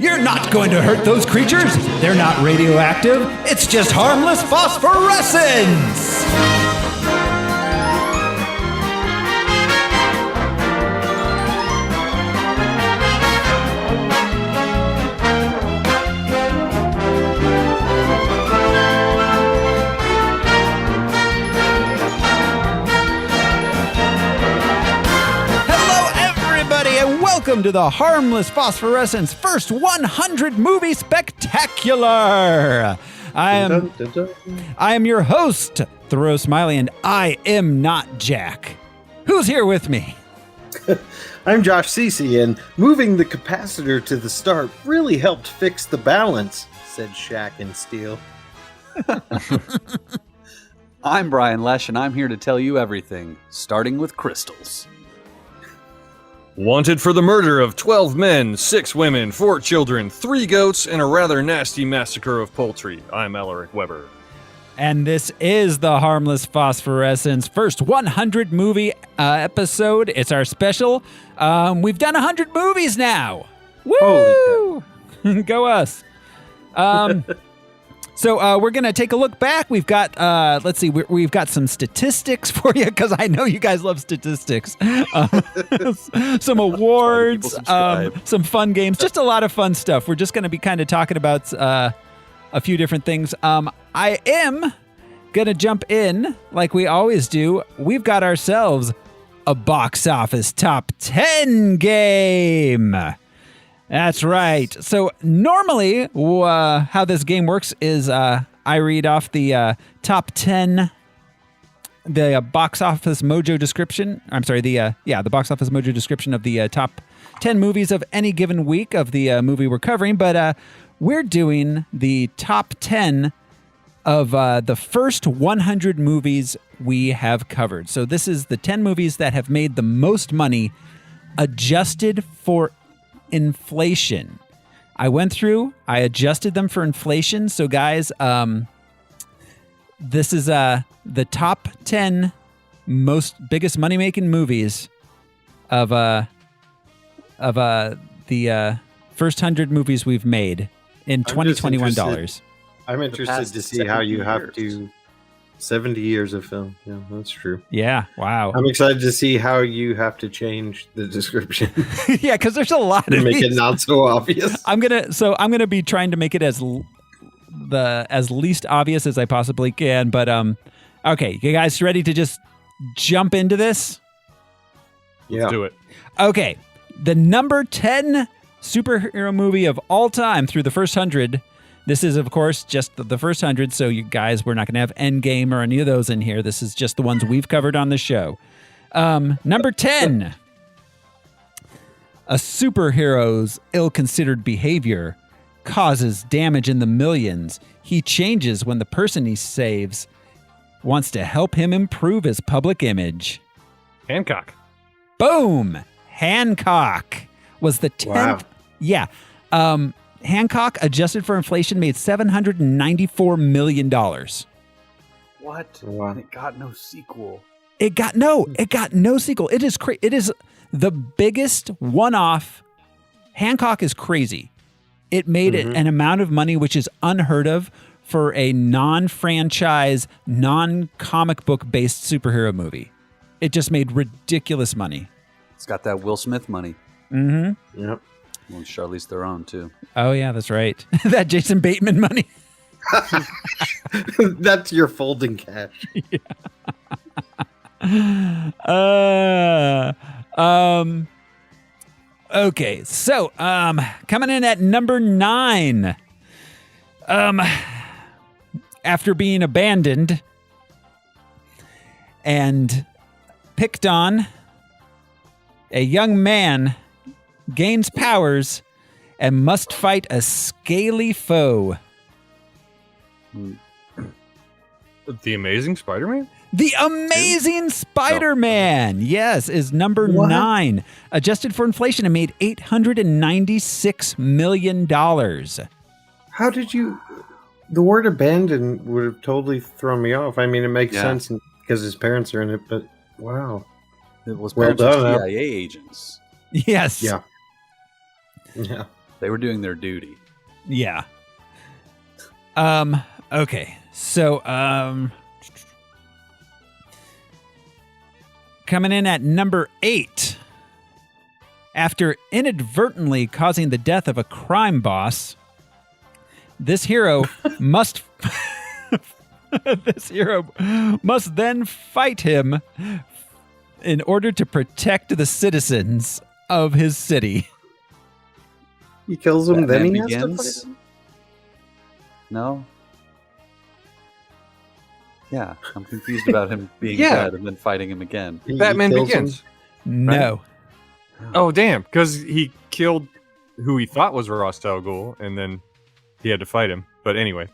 You're not going to hurt those creatures. They're not radioactive. It's just harmless phosphorescence. Welcome to the Harmless Phosphorescence First 100 Movie Spectacular. I am your host, Thoreau Smiley, and I am not Jack. Who's here with me? I'm Josh Cece, and moving the capacitor to the start really helped fix the balance, said Shaq and Steel. I'm Brian Lesh, and I'm here to tell you everything, starting with crystals. Wanted for the murder of 12 men, 6 women, 4 children, 3 goats, and a rather nasty massacre of poultry. I'm Alaric Weber. And this is the Harmless Phosphorescence First 100 Movie episode. It's our special. We've done 100 movies now. Woo! Go us. So we're going to take a look back. We've got, let's see, we've got some statistics for you because I know you guys love statistics. Some awards, some fun games, just a lot of fun stuff. We're just going to be kind of talking about a few different things. I am going to jump in like we always do. We've got ourselves a box office top 10 game. That's right. So normally how this game works is I read off the top 10, the box office mojo description. I'm sorry, the box office mojo description of the top 10 movies of any given week of the movie we're covering. But we're doing the top 10 of the first 100 movies we have covered. So this is the 10 movies that have made the most money adjusted for inflation. I went through, I adjusted them for inflation. So guys, this is the top 10 biggest money-making movies of the first 100 movies we've made in 2021 dollars. I'm interested to see how you have to 70 years of film. Yeah, that's true. Yeah, wow. I'm excited to see how you have to change the description. Yeah, because there's a lot to of make it not so obvious. I'm gonna be trying to make it as least obvious as I possibly can. But okay, you guys ready to just jump into this? Yeah, let's do it. Okay, the number 10 superhero movie of all time through the first 100. This is, of course, just the first 100, so you guys, we're not going to have Endgame or any of those in here. This is just the ones we've covered on the show. Number 10. A superhero's ill-considered behavior causes damage in the millions. He changes when the person he saves wants to help him improve his public image. Hancock. Boom! Hancock was the 10th. Wow. Yeah. Hancock, adjusted for inflation, made $794 million. What? Wow. And it got no sequel. It got no sequel. It is it is the biggest one-off. Hancock is crazy. It made an amount of money which is unheard of for a non-franchise, non-comic book based superhero movie. It just made ridiculous money. It's got that Will Smith money. Mm-hmm. Yep. Well, Charlize Theron, too. Oh, yeah, that's right. That Jason Bateman money. That's your folding cash. Okay, so coming in at number 9. After being abandoned and picked on, a young man gains powers and must fight a scaly foe. The Amazing Spider-Man? The Amazing Spider-Man, yes, is number 9. Adjusted for inflation, it made $896 million. How did you... The word abandoned would have totally thrown me off. I mean, it makes sense because his parents are in it, but wow. It was well done. CIA agents. Yes. Yeah. They They were doing their duty. Yeah. Okay. So, coming in at number 8. After inadvertently causing the death of a crime boss, this hero must then fight him in order to protect the citizens of his city. He kills him, Batman then he Begins? has to fight him? No? Yeah, I'm confused about him being Yeah. dead and then fighting him again. He Batman kills him? Begins. No. Oh, damn. Because he killed who he thought was Ra's al Ghul, and then he had to fight him. But anyway,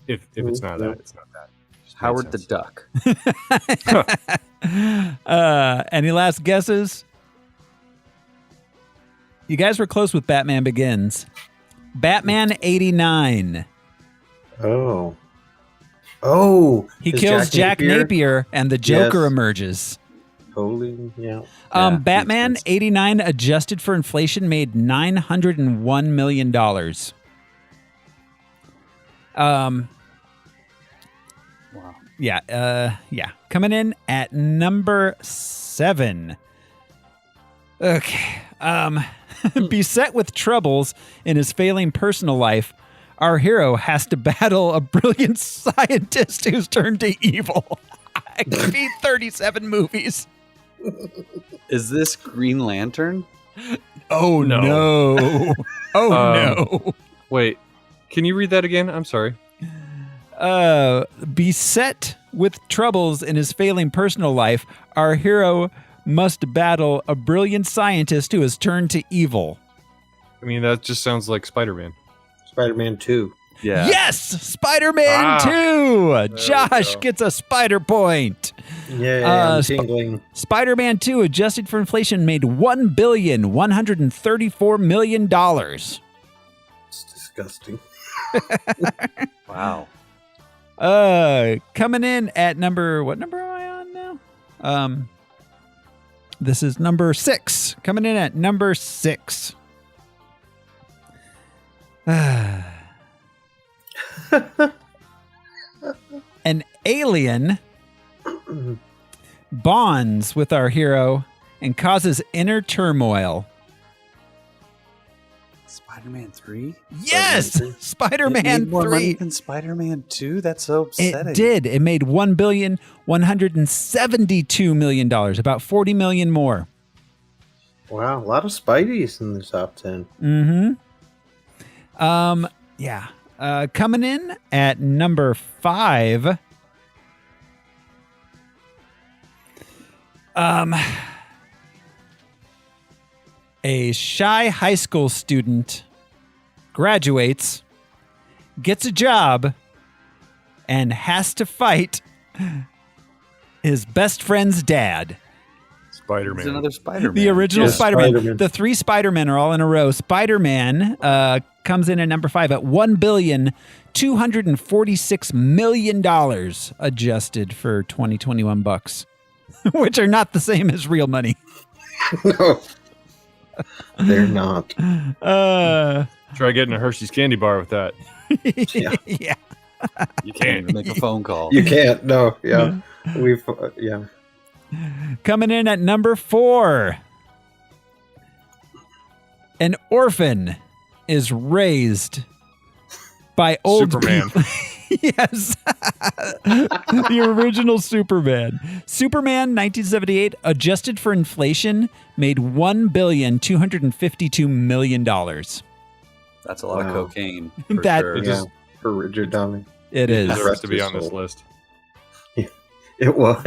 if it's not that, it's not that. Just made Howard the sense. Duck. Any last guesses? You guys were close with Batman Begins. Batman 89. Oh, He is kills Jack Napier and the Joker Yes. emerges. Totally, yeah. Yeah, Batman makes sense. 89 adjusted for inflation made $901 million. Wow. Yeah. Coming in at number 7. Okay. Beset with troubles in his failing personal life, our hero has to battle a brilliant scientist who's turned to evil. I could be 37 movies. Is this Green Lantern? Oh No. no. Oh no. Wait, can you read that again? I'm sorry. Beset with troubles in his failing personal life, our hero must battle a brilliant scientist who has turned to evil. I mean, that just sounds like Spider-Man. Spider-Man 2. Yeah. Yes! Spider-Man 2! we Josh go. gets a spider point. Yeah, I'm tingling. Spider-Man 2, adjusted for inflation, made $1,134 million. It's disgusting. Wow. Coming in at number... What number am I on now? This is number 6. Coming in at number 6. An alien bonds with our hero and causes inner turmoil. Spider-Man 3? Yes! It Spider-Man made more money 3. than Spider-Man 2? That's so upsetting. It did. It made $1,172 million, about $40 million more. Wow, a lot of Spideys in the top 10. Mm-hmm. Yeah. Coming in at number 5. A shy high school student graduates, gets a job, and has to fight his best friend's dad. Spider-Man. It's another Spider-Man. The original Yes, Spider-Man. Spider-Man. The 3 Spider-Men are all in a row. Spider-Man comes in at number 5 at $1,246 million adjusted for 2021 bucks, which are not the same as real money. No, they're not. Try getting a Hershey's candy bar with that. Yeah. Yeah. You Can't even can't. make a phone call. You can't. No, yeah. Yeah. Coming in at number 4. An orphan is raised by old Superman. people. Yes. The original Superman. Superman 1978, adjusted for inflation, made $1,252 million. That's a lot of Wow. cocaine. For That- sure. It Yeah, just for Richard Donner. It it is. deserves to be his on this soul. list. It was.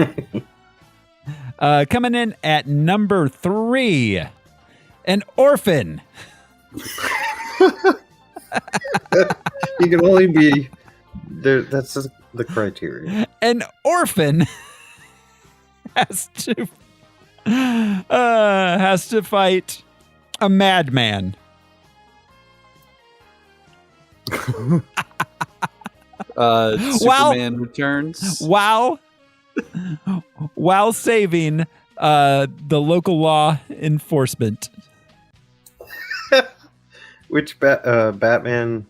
Coming in at number 3. An orphan. You can only be there. That's the criteria. An orphan has to fight a madman. Superman Returns. While saving the local law enforcement. Which Batman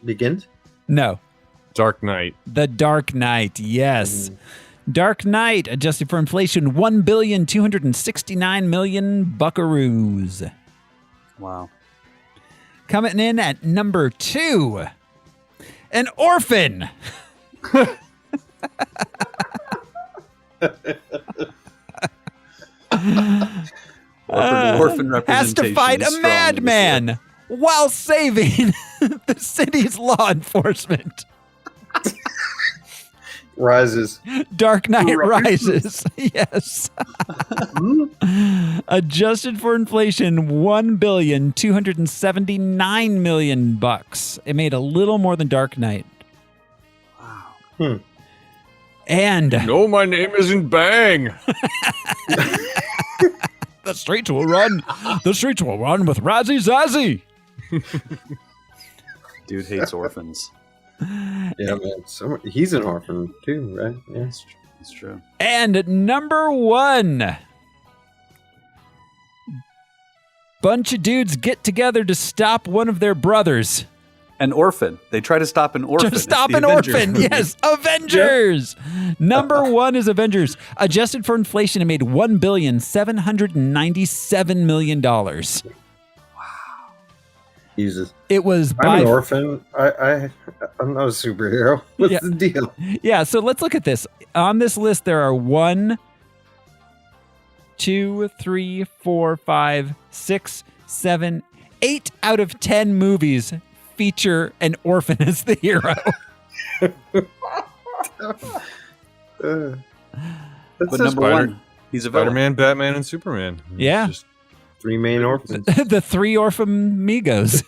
Begins? No. Dark Knight. The Dark Knight, yes. Dark Knight, adjusted for inflation, 1,269,000,000 buckaroos. Wow. Coming in at number 2, An Orphan. Orphan representation has to fight is a strong madman while saving the city's law enforcement. Rises. Dark Knight Rises. Yes. Adjusted for inflation, 1,279,000,000 bucks. It made a little more than Dark Knight. Wow. And No, my name isn't Bang. the streets will run. The streets will run with Razzie Zazzy. Dude hates orphans. Yeah, man. He's an orphan too, right? Yeah. It's true. And at number 1, bunch of dudes get together to stop one of their brothers. An orphan. They try to stop an orphan. To stop an orphan. Yes, Avengers. Number 1 is Avengers. Adjusted for inflation, it made $1,797,000,000. Jesus. It was I'm an orphan. I'm not a superhero. What's the deal? Yeah, so let's look at this. On this list, there are 1, 2, 3, 4, 5, 6, 7, 8 out of 10 movies feature an orphan as the hero. But number 1, he's a villain. Spider-Man, Batman, and Superman. Yeah. Just 3 main orphans. The 3 orphan amigos.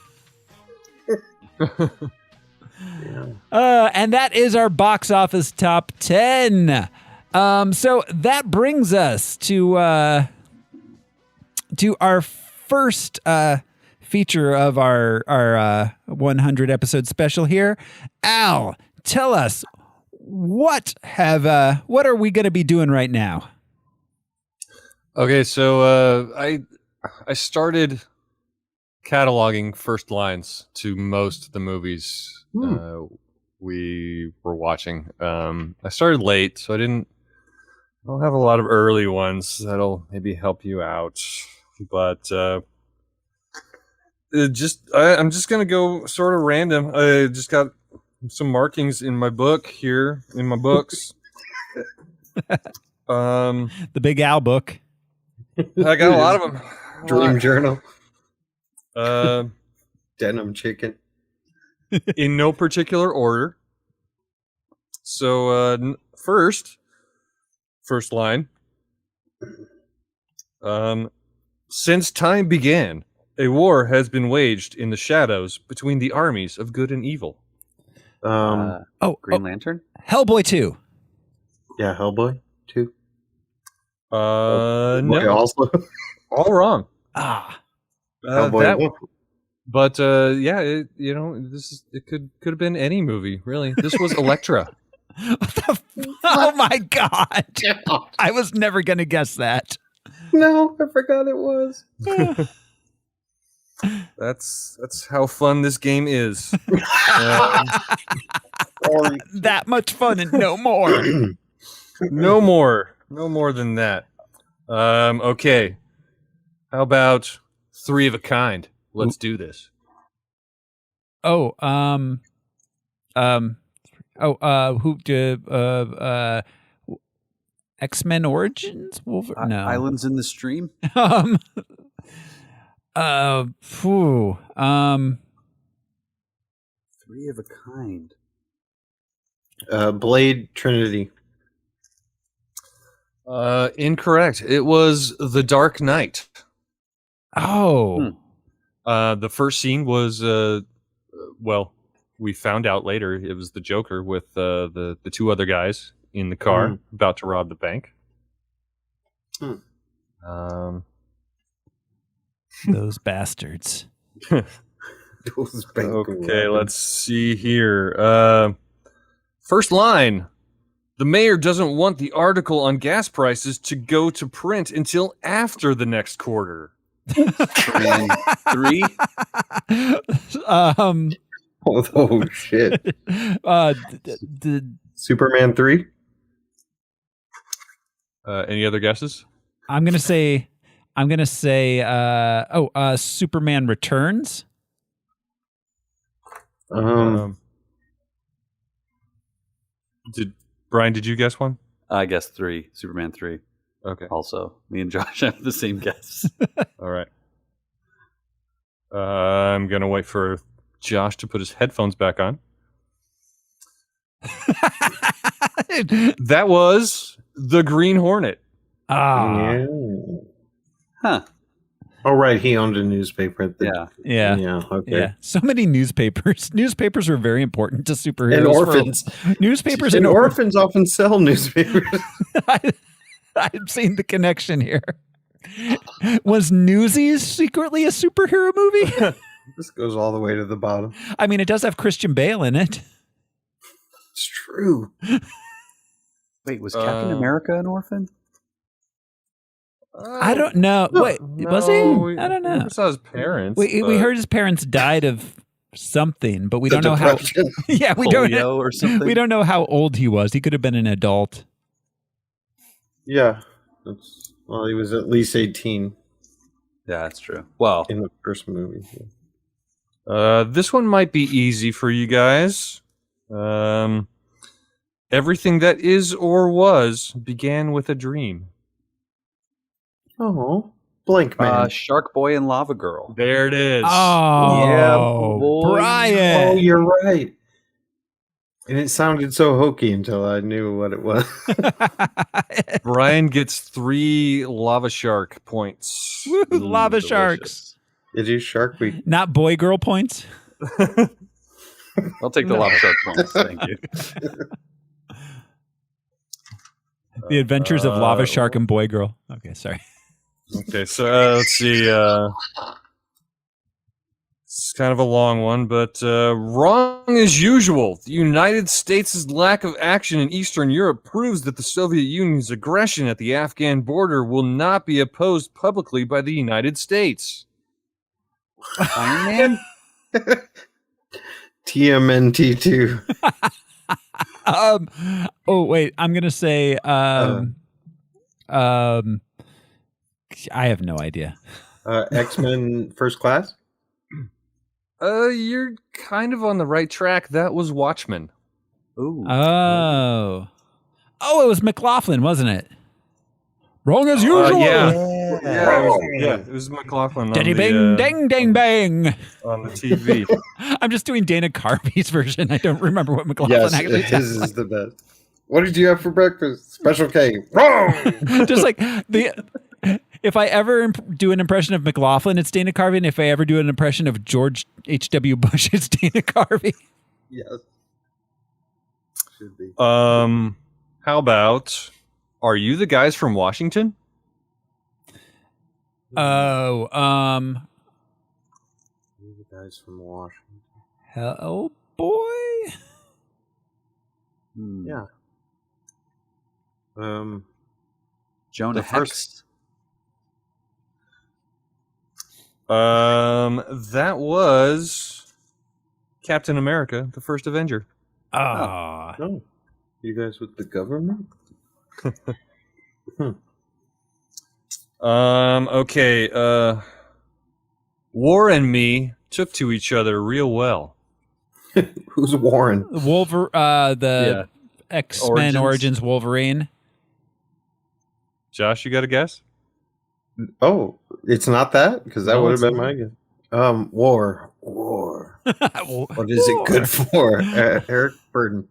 And that is our box office top 10. So that brings us to our first feature of our 100 episode special here. Al, tell us what are we going to be doing right now? Okay, so I started cataloging first lines to most of the movies we were watching. I started late, so I don't have a lot of early ones that'll maybe help you out. But I'm just gonna go sort of random. I just got some markings in my book here in my books. The Big Al book. I got a lot of them. Dream Journal. Uh, Denim Chicken. in no particular order. So first line. Since time began, a war has been waged in the shadows between the armies of good and evil. Green Lantern? Hellboy 2. Yeah, Hellboy 2. No. Also. All wrong. Hellboy 1. But it could have been any movie, really. This was Elektra. Oh my God. I was never going to guess that. No, I forgot it was. That's how fun this game is. That much fun and no more. No more than that. Okay. How about 3 of a kind? Let's do this. X-Men Origins? Wolverine? No. Islands in the Stream? 3 of a kind. Blade Trinity. Incorrect. It was The Dark Knight. Oh. The first scene was, we found out later it was the Joker with the 2 other guys in the car about to rob the bank. Those bastards. Okay, let's see here. First line. The mayor doesn't want the article on gas prices to go to print until after the next quarter. Superman 3? Oh shit. Superman 3? Any other guesses? I'm gonna say Superman Returns. Brian, did you guess one? I guess 3. Superman 3. Okay. Also, me and Josh have the same guess. All right. I'm going to wait for Josh to put his headphones back on. That was the Green Hornet. Yeah. Huh. Oh, right. He owned a newspaper. Yeah. Okay. Yeah. So many newspapers. Newspapers were very important to superheroes. And orphans. Newspapers and and orphans often sell newspapers. I've seen the connection here. Was Newsies secretly a superhero movie? This goes all the way to the bottom. I mean, it does have Christian Bale in it. It's true. Wait, was Captain America an orphan? I don't know. Wait, was he? I don't know. We saw his parents. We heard his parents died of something, but we don't know how. Yeah, we don't know. Or something. We don't know how old he was. He could have been an adult. Yeah. Well, he was at least 18. Yeah, that's true. Well, in the first movie. This one might be easy for you guys. Everything that is or was began with a dream. Oh, Blank Man. Shark Boy and Lava Girl. There it is. Oh, yeah, boy. Brian. Oh, you're right. And it sounded so hokey until I knew what it was. Brian gets 3 lava shark points. Woo, lava delicious. Sharks. Did you Shark Week? Not boy girl points. I'll take the lava shark points. Thank you. The Adventures of Lava Shark and Boy Girl. Okay, sorry. Okay, so let's see. It's kind of a long one, but wrong as usual. The United States' lack of action in Eastern Europe proves that the Soviet Union's aggression at the Afghan border will not be opposed publicly by the United States. Iron Man? TMNT2. Oh wait, I'm gonna say I have no idea. X-Men First Class? You're kind of on the right track. That was Watchmen. Ooh. Oh, it was McLaughlin, wasn't it? Wrong as usual. It was McLaughlin. Daddy bang, dang, dang, bang. On the TV. I'm just doing Dana Carvey's version. I don't remember what McLaughlin actually his sounds like. is the best. What did you have for breakfast? Special K. Wrong. Just like if I ever do an impression of McLaughlin, it's Dana Carvey. And if I ever do an impression of George H.W. Bush, it's Dana Carvey. Yes. Should be. How about, are you the guys from Washington? You the guys from Washington. Hellboy? Yeah. Jonah Hex. That was Captain America, the first Avenger. No. You guys with the government? Okay. War and me took to each other real well. Who's Warren? The X-Men Origins Wolverine. Josh, you got a guess? Oh, it's not that? Because that No, would have been not. my guess. War. What is it good for? Eric Burden.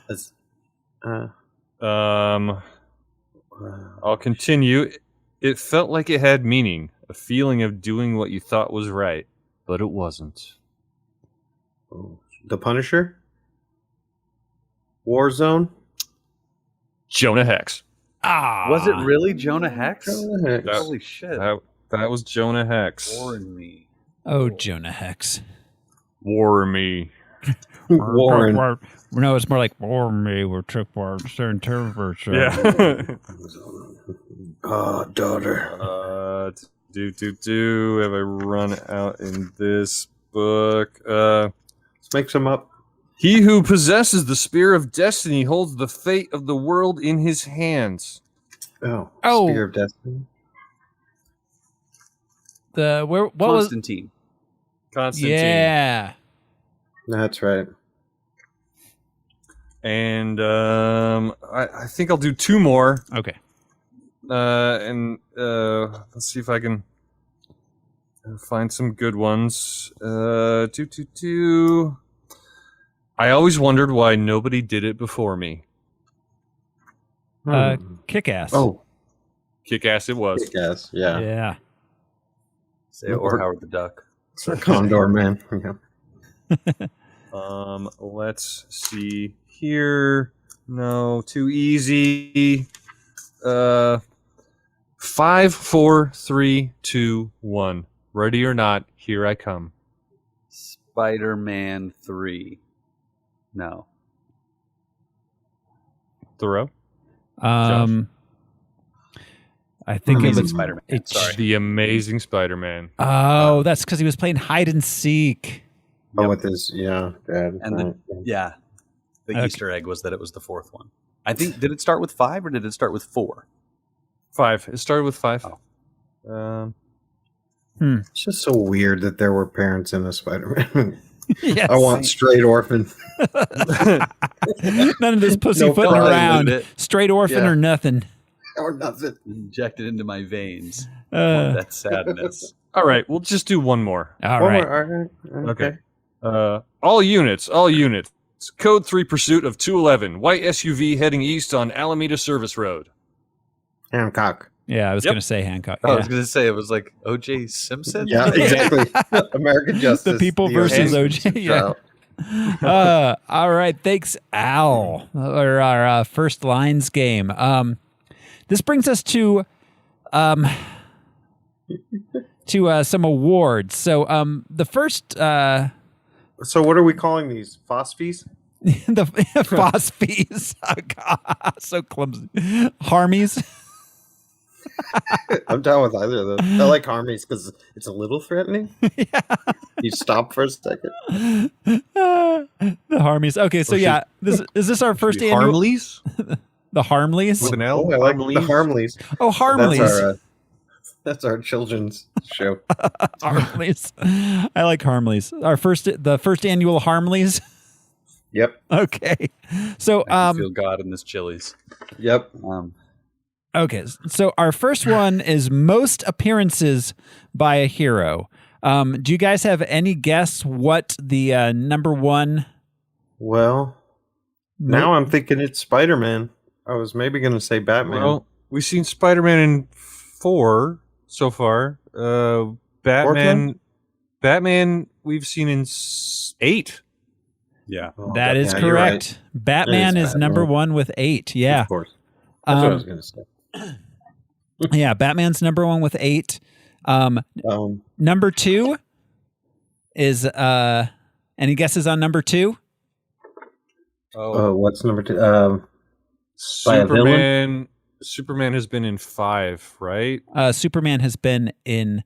That's, I'll continue. It felt like it had meaning, a feeling of doing what you thought was right, but it wasn't. The Punisher? Warzone? Jonah Hex. Was it really Jonah Hex? Jonah Hex. Holy shit. That was Jonah Hex. Warren me. Oh, Jonah Hex. War me. Warren. No, it's more like war me. We're trick war. Yeah. Oh, daughter. Have I run out in this book? Let's make some up. He who possesses the spear of destiny holds the fate of the world in his hands. Oh, Oh. Spear of Destiny. What was? Constantine. Yeah. That's right. And I think I'll do 2 more. Okay. And let's see if I can find some good ones. I always wondered why nobody did it before me. Kick-Ass. Oh, Kick-Ass it was. Kick-Ass. Yeah. Yeah. Or Howard the Duck. It's a Condor Man. Yeah. Let's see here. No, too easy. 5, 4, 3, 2, 1. Ready or not, here I come. Spider-Man 3. No. Thoreau? I think it Amazing was Spider-Man. it's- Sorry. The Amazing Spider-Man. Oh, that's because he was playing hide and seek. Oh, with his dad. And the Okay. Easter egg was that it was the 4th one. I think, did it start with 5 or did it start with 4? 5. It started with 5. Oh. It's just so weird that there were parents in a Spider-Man. Yes. I want straight orphan. None of this pussyfooting problem around. with it. Straight orphan Yeah. or nothing. Or nothing. Injected into my veins. That's That sadness. All right, we'll just do one more. all One right. more, Okay. All units. Code 3 pursuit of 211. White SUV heading east on Alameda Service Road. Hancock. Yeah, I was Yep. going to say Hancock. I Yeah. was going to say, it was like O.J. Simpson? Yeah, exactly. American Justice. The people versus OJ. Yeah. All right. Thanks, Al. Our first lines game. This brings us to some awards. So the first So what are we calling these? Phosphies? the Phosphies. Oh, God, so clumsy. Harmies. I'm down with either of those. I like Harmlies because it's a little threatening. You stop for a second. The Harmies. Okay, so yeah, is this our first annual? Harmlies? The Harmlies. With an L? Oh, I like the Harmlies. Oh, Harmlies. That's our children's show. Harmlies. I like Harmlies. The first annual Harmlies. Yep. Okay. So I can feel God in this Chili's. Yep. okay. So our first one is most appearances by a hero. Do you guys have any guess what the number one? Well, now I'm thinking it's Spider-Man. I was maybe going to say Batman. Well, we've seen Spider-Man in 4 so far. Batman we've seen in 8. Yeah. Oh, That is you're right. correct. Batman is number one with 8. Yeah. Of course. That's what I was going to say. Yeah. Batman's number one with 8. Number 2 is any guesses on number 2? What's number 2? By a villain? Superman has been in 5, right? Superman has been in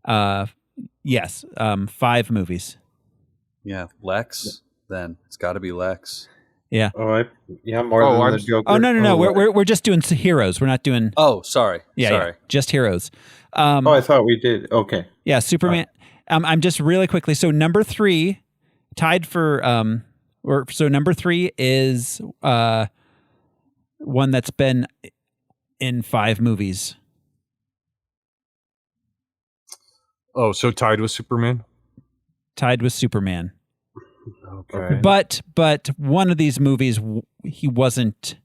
5 movies. Yeah. Lex, then. It's got to be Lex. Yeah. More than the Joker. Oh no. We're just doing heroes. We're not doing. Oh, sorry. Yeah, just heroes. I thought we did. Okay. Yeah, Superman. I'm just really quickly. So number 3, tied for number 3 is one that's been in 5 movies. Oh, so tied with Superman? Tied with Superman. Okay. But one of these movies he wasn't.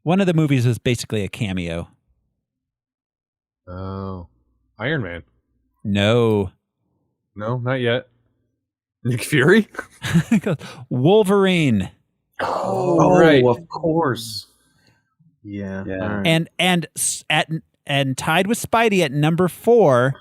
One of the movies was basically a cameo. Oh. Iron Man. No. No, not yet. Nick Fury? Wolverine. Oh, right. Of course. Yeah. Yeah. Right. And tied with Spidey at number 4.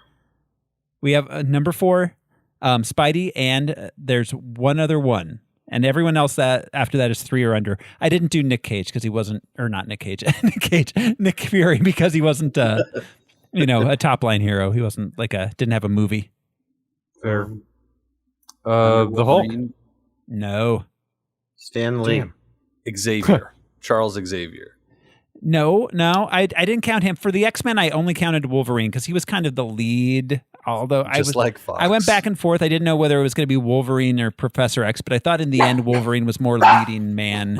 We have number 4, Spidey, and there's one other one. And everyone else that after that is 3 or under. I didn't do Nick Cage because he wasn't, or not Nick Cage, Nick Fury because he wasn't a top line hero. He wasn't didn't have a movie. Fair. The Hulk. No. Stan Lee. Xavier. Charles Xavier. No, I didn't count him. For the X-Men, I only counted Wolverine because he was kind of the lead. Although like Fox. I went back and forth. I didn't know whether it was going to be Wolverine or Professor X, but I thought in the end Wolverine was more leading man.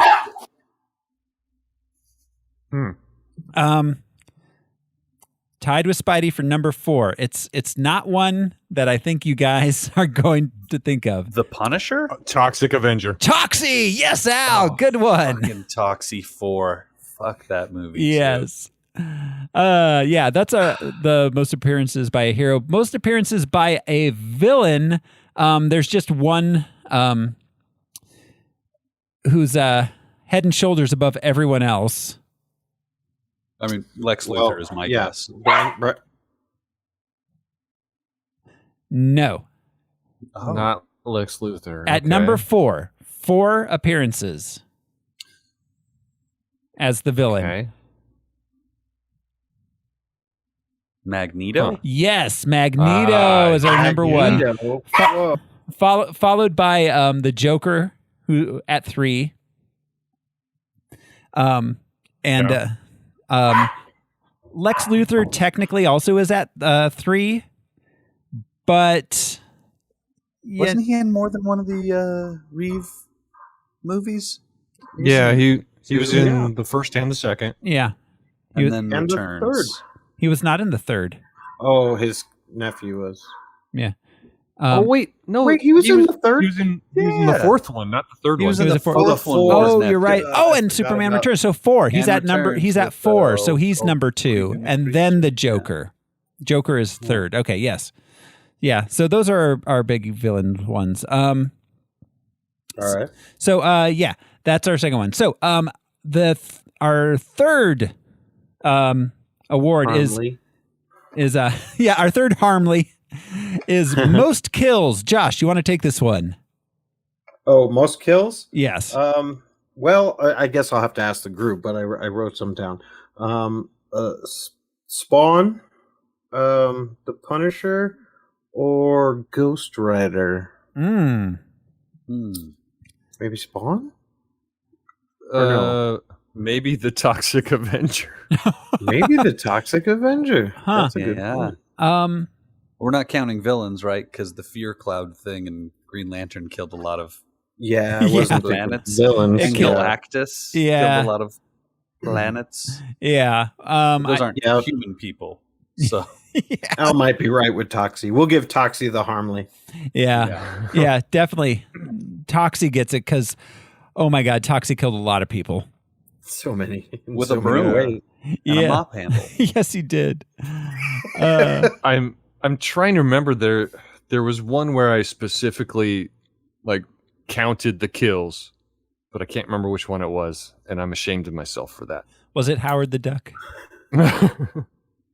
Tied with Spidey for number 4. It's not one that I think you guys are going to think of. The Punisher? Toxic Avenger. Toxie! Yes, Al! Good one. Fucking Toxie 4. Fuck that movie. Yes. Yeah, that's the most appearances by a hero. Most appearances by a villain. There's just one who's head and shoulders above everyone else. I mean, Lex Luthor is my guess. No. Oh. Not Lex Luthor. At number 4. 4 appearances as the villain. Okay. Magneto? Yes, Magneto is our number 1. Followed by the Joker, who at 3. Lex Luthor technically also is at 3, but wasn't he in more than one of the Reeve movies? Yeah, he was in the first and the second. Yeah, and then and returns. the third. He was not in the third. Oh, his nephew was. Yeah. Wait, he was in the third. He was in the fourth one, not the third He one. was in the fourth one. Oh, you're right. And Superman Returns. So 4. He's And at he's at 4. So he's number 2, and then the Joker. Joker is third. Okay. Yes. Yeah. So those are our big villain ones. All right. So yeah, that's our second one. So our third award Harmly. is our third Harmly is most kills. Josh, you want to take this one? Oh, most kills? Yes. Well, I guess I'll have to ask the group, but I wrote some down. Spawn, the Punisher, or Ghost Rider? Mm. Maybe Spawn? Maybe the Toxic Avenger. Maybe the Toxic Avenger. Huh. That's a good point. We're not counting villains, right? Because the Fear Cloud thing and Green Lantern killed a lot of Yeah, it wasn't the planets. villains. It killed- Galactus Yeah. killed a lot of planets. Yeah. Those aren't human people. So Al might be right with Toxie. We'll give Toxie the Harmly. Yeah, definitely. Toxie gets it because, oh my God, Toxie killed a lot of people. So many. with so a broom many ways. and a mop handle. Yes, he did. I'm trying to remember there was one where I specifically counted the kills, but I can't remember which one it was, and I'm ashamed of myself for that. Was it Howard the Duck? I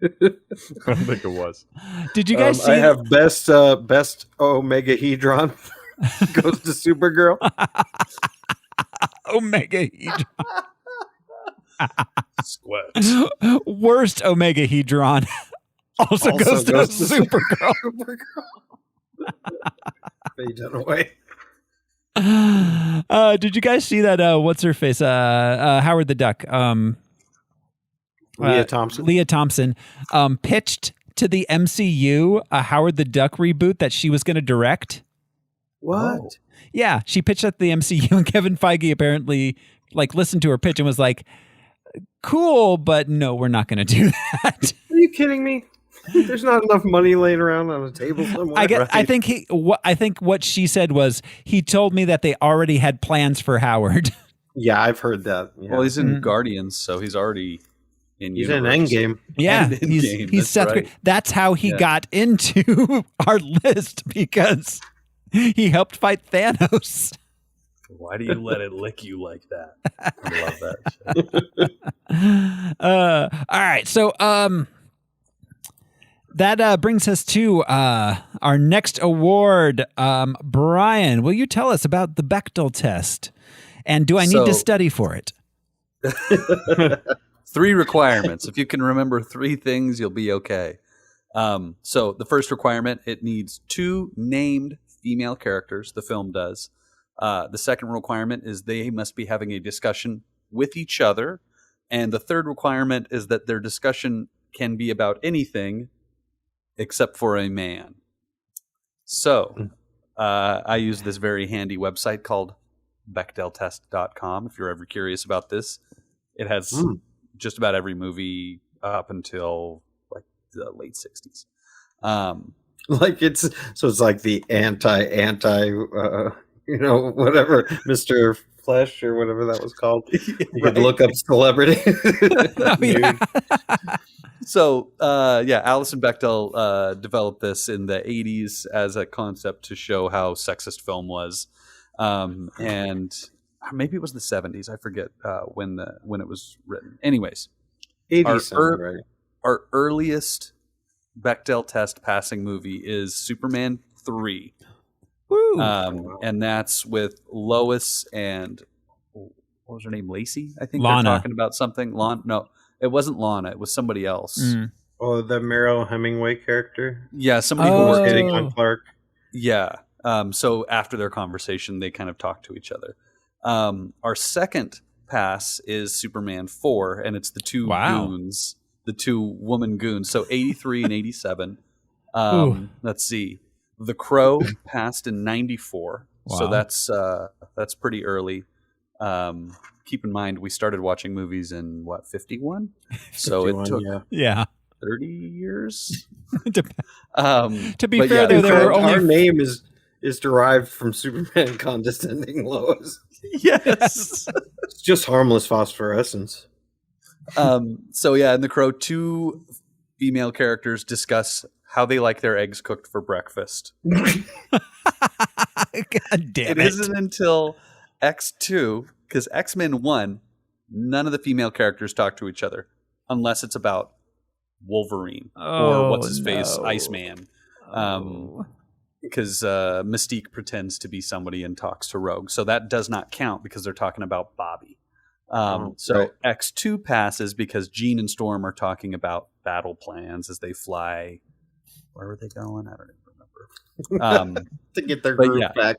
don't think it was. Did you guys see? I have best Omegahedron goes to Supergirl. Omegahedron. Squat. Worst Omegahedron also goes to Supergirl. Faye Dunaway. Did you guys see that? What's her face? Howard the Duck. Leah Thompson. Leah Thompson pitched to the MCU a Howard the Duck reboot that she was going to direct. What? Oh. Yeah, she pitched at the MCU, and Kevin Feige apparently listened to her pitch and was like, "Cool, but no, we're not going to do that." Are you kidding me? There's not enough money laying around on a table somewhere. I think what she said was he told me that they already had plans for Howard. Yeah, I've heard that. Yeah. Well, he's in Guardians, so he's already in. He's universe. in Endgame. Yeah, And he's Endgame, Seth. that's right. That's how he got into our list because he helped fight Thanos. Why do you let it lick you like that? I love that shit. All right, so that brings us to our next award. Brian, will you tell us about the Bechdel test? And do I need to study for it? 3 requirements. If you can remember 3 things, you'll be okay. So the first requirement, it needs 2 named female characters. The film does. The second requirement is they must be having a discussion with each other. And the third requirement is that their discussion can be about anything except for a man. So I use this very handy website called BechdelTest.com. If you're ever curious about this, it has just about every movie up until like the late 60s. It's like the anti whatever, Mr. Flesh or whatever that was called. You could look up celebrity. So, Alison Bechdel developed this in the 80s as a concept to show how sexist film was. And maybe it was the 70s. I forget when it was written. Anyways, 80s, right? Our earliest Bechdel test passing movie is Superman 3. Woo. And that's with Lois and what was her name? Lacey? I think Lana. they're talking about something. No, it wasn't Lana. It was somebody else. Oh, the Meryl Hemingway character? Yeah, somebody who worked hitting on Clark. Yeah. So after their conversation, they kind of talk to each other. Our second pass is Superman 4, and it's the 2 goons, the 2 woman goons. So 83 and 87. Let's see. The Crow passed in 94. Wow. So that's pretty early. Keep in mind, we started watching movies in 51? So 51, it took 30 years. To be fair, though, there were only our name is derived from Superman condescending Lois. Yes. It's just harmless phosphorescence. So in The Crow, 2 female characters discuss how they like their eggs cooked for breakfast. God damn it. It isn't until X2, because X-Men 1, none of the female characters talk to each other unless it's about Wolverine or what's-his-face, Iceman. Because Mystique pretends to be somebody and talks to Rogue. So that does not count because they're talking about Bobby. X2 passes because Jean and Storm are talking about battle plans as they fly. Where were they going? I don't even remember. To get their group back.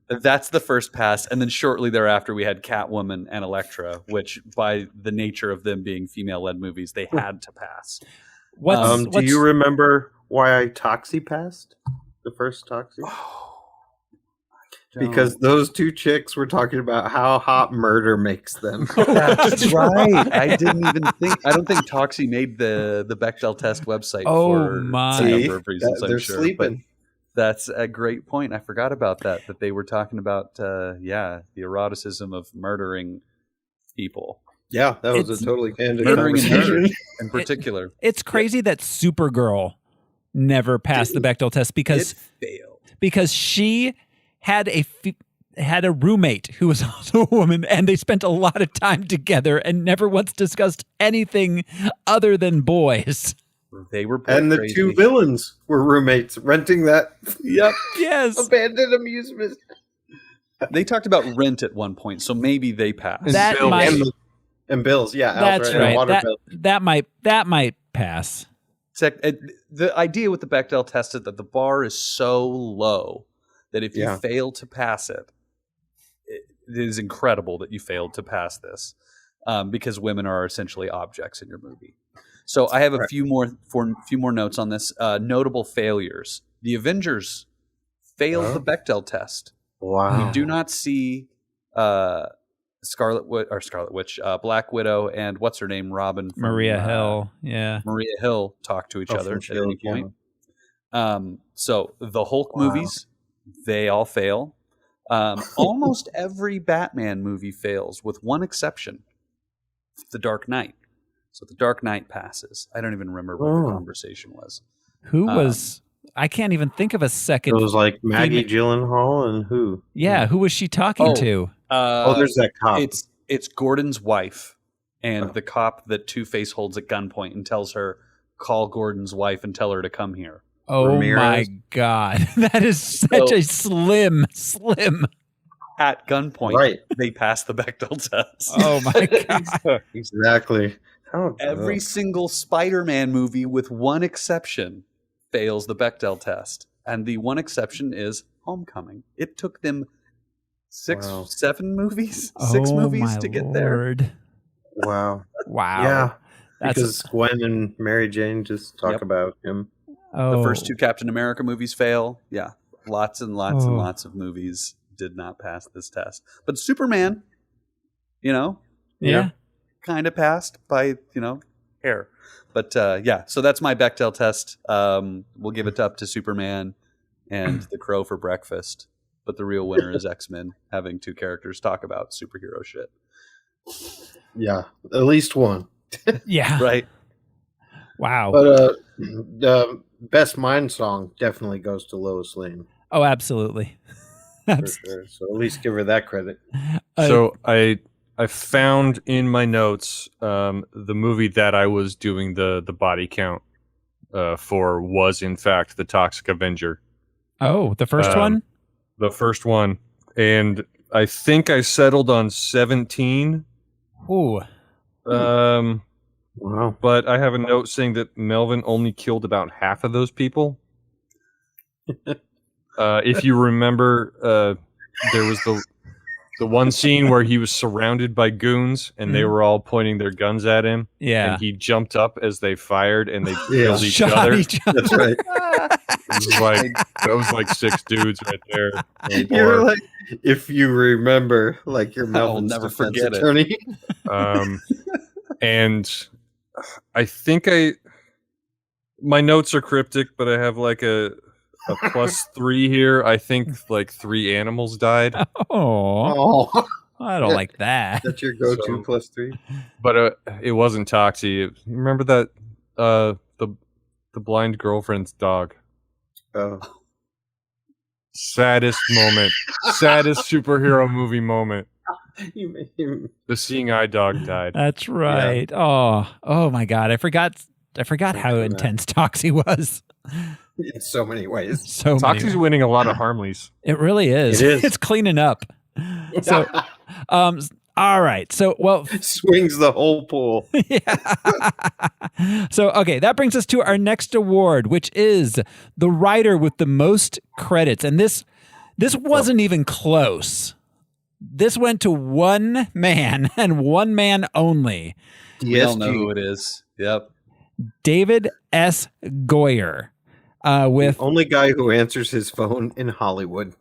That's the first pass. And then shortly thereafter, we had Catwoman and Elektra, which by the nature of them being female-led movies, they had to pass. Do you remember why Toxie passed? The first Toxie? Because those 2 chicks were talking about how hot murder makes them. That's right. I don't think Toxie made the Bechdel test website for a number of reasons. They're sleeping. That's a great point. I forgot about that they were talking about, the eroticism of murdering people. Yeah, that was a totally candid murdering conversation. In particular. It's crazy that Supergirl never passed the Bechdel test because she had a roommate who was also a woman, and they spent a lot of time together and never once discussed anything other than boys. They were and the crazy. 2 villains were roommates renting that abandoned amusement. They talked about rent at one point, so maybe they passed. And bills, that's right. Water bill. That might pass. The idea with the Bechdel test is that the bar is so low that if you fail to pass it, it is incredible that you failed to pass this, because women are essentially objects in your movie. So I have a few more notes on this. Notable failures: the Avengers failed the Bechdel test. Wow. We do not see Scarlet Witch, Black Widow, and what's her name, Robin, from, Maria Hill. Yeah, Maria Hill talk to each other at any point. So the Hulk movies, they all fail. Almost every Batman movie fails, with one exception: The Dark Knight. So The Dark Knight passes. I don't even remember what the conversation was. Who was? I can't even think of a second. It was like Maggie Gyllenhaal and who? Yeah, who was she talking to? There's that cop. It's Gordon's wife, and the cop that Two-Face holds at gunpoint and tells her, "Call Gordon's wife and tell her to come here." Oh my God, that is such a slim. At gunpoint, they pass the Bechdel test. Oh my God, exactly. Every single Spider-Man movie, with one exception, fails the Bechdel test. And the one exception is Homecoming. It took them 7 movies, 6 movies to get there. Wow. Yeah. Because Gwen and Mary Jane just talk about him. The first 2 Captain America movies fail. Yeah. Lots and lots and lots of movies did not pass this test. But Superman, kind of passed by, hair. But so that's my Bechdel test. We'll give it up to Superman and The Crow for breakfast. But the real winner is X-Men, having 2 characters talk about superhero shit. Yeah, at least one. Yeah. Right. Wow. But the best Mind song definitely goes to Lois Lane. Oh, absolutely. For sure. So at least give her that credit. So I found in my notes the movie that I was doing the body count for was in fact The Toxic Avenger. Oh, the first one? The first one. And I think I settled on 17. Ooh. Wow. But I have a note saying that Melvin only killed about half of those people. If you remember, there was the one scene where he was surrounded by goons and they were all pointing their guns at him. Yeah. And he jumped up as they fired and they killed each Shot other. That's right. That was like 6 dudes right there. You're like, if you remember, like your Melvin's never defense forget it. attorney. And I think my notes are cryptic, but I have like a +3 here. I think like 3 animals died. Oh, I don't like that. That's your go-to +3. But it wasn't Toxie. Remember that the blind girlfriend's dog. Oh. Saddest moment. Saddest superhero movie moment. You made him. The seeing eye dog died. That's right. Yeah. Oh my God. I forgot how intense Toxie was. In so many ways. Toxie's winning a lot of Harmlies. It really is. It is. It's cleaning up. So, all right. So, well, swings the whole pool. Yeah. So, okay, that brings us to our next award, which is the writer with the most credits, and this wasn't even close. This went to one man and one man only. We all know who it is. Yep. David S. Goyer. With the only guy who answers his phone in Hollywood.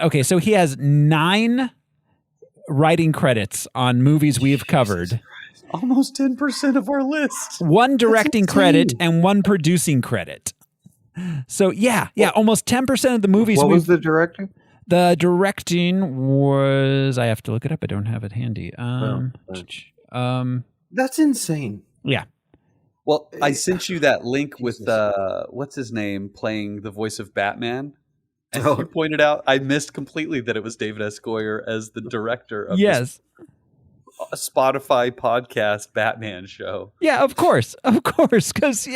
Okay, so he has 9 writing credits on movies we've covered. Almost 10% of our list. 1 directing credit and 1 producing credit. So yeah, almost 10% of the movies. What was the director? The directing was, I have to look it up. I don't have it handy. That's insane. Yeah. Well, I sent you that link with what's his name playing the voice of Batman. And you pointed out I missed completely that it was David S. Goyer as the director of this Spotify podcast Batman show. Yeah, of course, because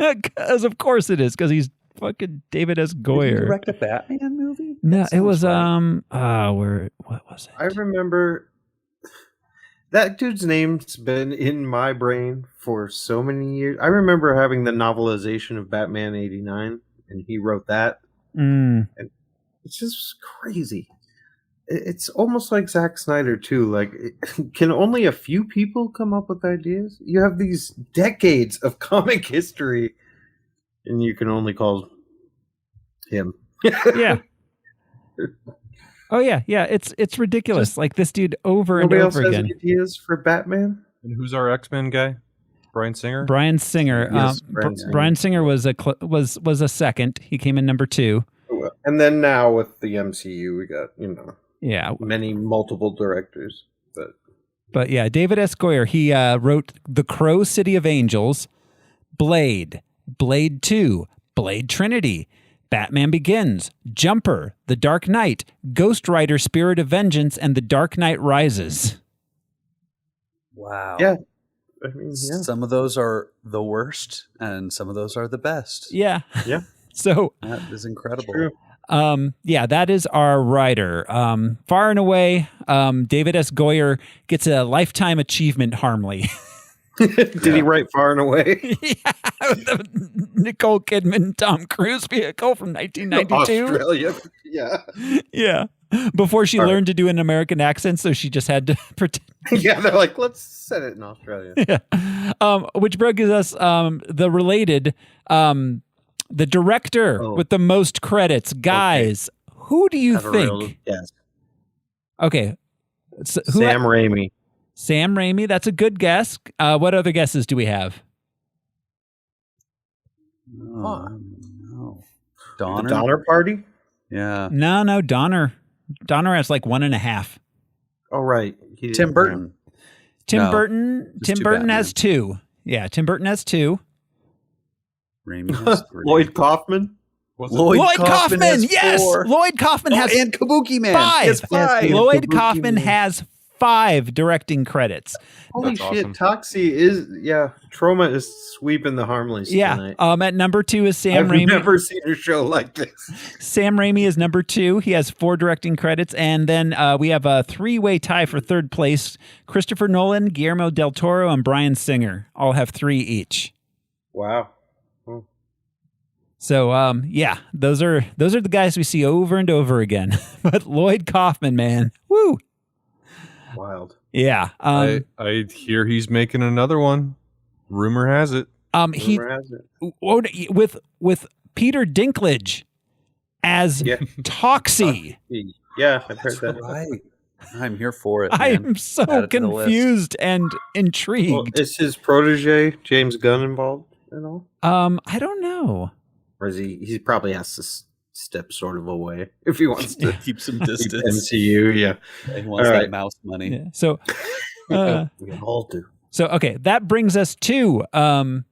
of course it is, because he's fucking David S. Goyer. Did he direct a Batman movie? No, it was what was it? I remember that dude's name's been in my brain for so many years. I remember having the novelization of Batman '89, and he wrote that. And it's just crazy. It's almost like Zack Snyder too. Like, can only a few people come up with ideas? You have these decades of comic history, and you can only call him. Yeah. Oh yeah. It's ridiculous. Like this dude over and over else has again. Ideas for Batman. And who's our X-Men guy? Brian Singer. Brian Singer. Yes, Brian Singer was a second. He came in number 2. And then now with the MCU, we got many multiple directors. But yeah, David S. Goyer. He wrote The Crow, City of Angels, Blade, Blade 2, Blade Trinity, Batman Begins, Jumper, The Dark Knight, Ghost Rider, Spirit of Vengeance, and The Dark Knight Rises. Wow. Yeah. I mean, yeah. Some of those are the worst, and some of those are the best. Yeah. Yeah. So that is incredible. Yeah, that is our writer. Far and away, David S. Goyer gets a lifetime achievement Harmly. Did he write Far and Away? Yeah, the Nicole Kidman, Tom Cruise vehicle from 1992. Australia. Yeah. Yeah. Before she learned to do an American accent, so she just had to pretend. Yeah, they're like, let's set it in Australia. Yeah. Which brings us the related, the director with the most credits. Guys, who do you think? Yes. Okay. So, Sam Raimi. Sam Raimi, that's a good guess. What other guesses do we have? No. The Donner? Donner Party? Yeah. No, Donner. Donner has like 1.5. Oh, right. Tim Burton. Tim Burton Batman. has 2. Yeah, Tim Burton has 2. Raimi has 3. Lloyd Kaufman? Lloyd Kaufman has yes! 4. Lloyd Kaufman has and Kabuki Man. 5. He has 5. Lloyd Kabuki Kaufman Man. has 5 directing credits. Holy That's shit, awesome. Toxie is, Trauma is sweeping the Harmlies tonight. At number 2 is Sam I've Raimi. never seen a show like this. Sam Raimi is number 2. He has 4 directing credits. And then we have a 3-way tie for third place. Christopher Nolan, Guillermo del Toro, and Bryan Singer all have 3 each. Wow. So, those are the guys we see over and over again. But Lloyd Kaufman, man, woo. Wild. Yeah. I hear he's making another one. Rumor has it. He Rumor has it. with Peter Dinklage as Toxie. Yeah, I've heard that. Right. I'm here for it. I man. am so Add it to the list. confused and intrigued. Well, is his protege James Gunn involved at all? I don't know. Or is he probably has to step sort of away if he wants to Keep some keep distance. MCU. Yeah, He wants All that right. mouse money. Yeah. So, we all do. so okay, that brings us to our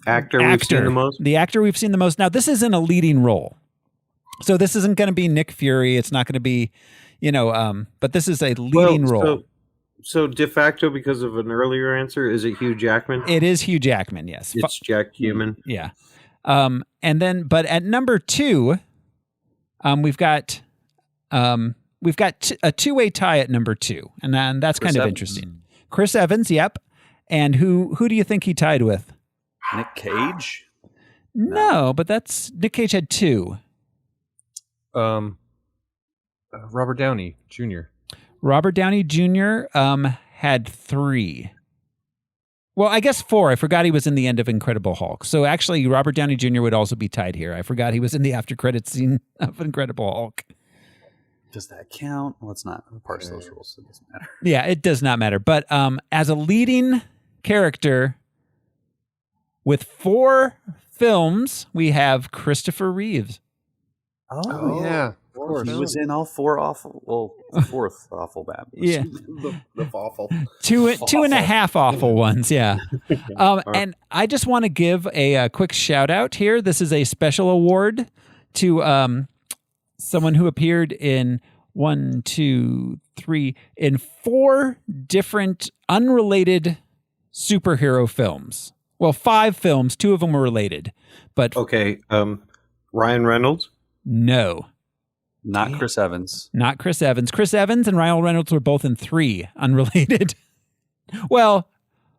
Actor we've seen the most. The actor we've seen the most. Now, this isn't a leading role, so this isn't going to be Nick Fury. It's not going to be, but this is a leading role. So de facto, because of an earlier answer, is it Hugh Jackman? It is Hugh Jackman. Yes, It's Jack Human. yeah. And then, but at number 2, we've got a 2-way tie at number 2, and that's Chris kind of Evans. interesting. Chris Evans, yep. And who do you think he tied with? Nick Cage? No, but that's Nick Cage had 2. Robert Downey Jr. Robert Downey Jr. Had 3. Well, I guess 4. I forgot he was in the end of Incredible Hulk. So actually, Robert Downey Jr. would also be tied here. I forgot he was in the after credits scene of Incredible Hulk. Does that count? Well, it's not part of those rules, so it doesn't matter. Yeah, it does not matter. But as a leading character with 4 films, we have Christopher Reeves. Oh, yeah. Of course. He was in all 4 awful, well, the 4th awful Batman. Yeah. The awful. Two and a half awful ones, yeah. And I just want to give a quick shout out here. This is a special award to someone who appeared in 4 different unrelated superhero films. Well, 5 films. 2 of them were related, but Okay, Ryan Reynolds. no. Not Chris Evans. Not Chris Evans. Chris Evans and Ryan Reynolds were both in 3 unrelated. Well,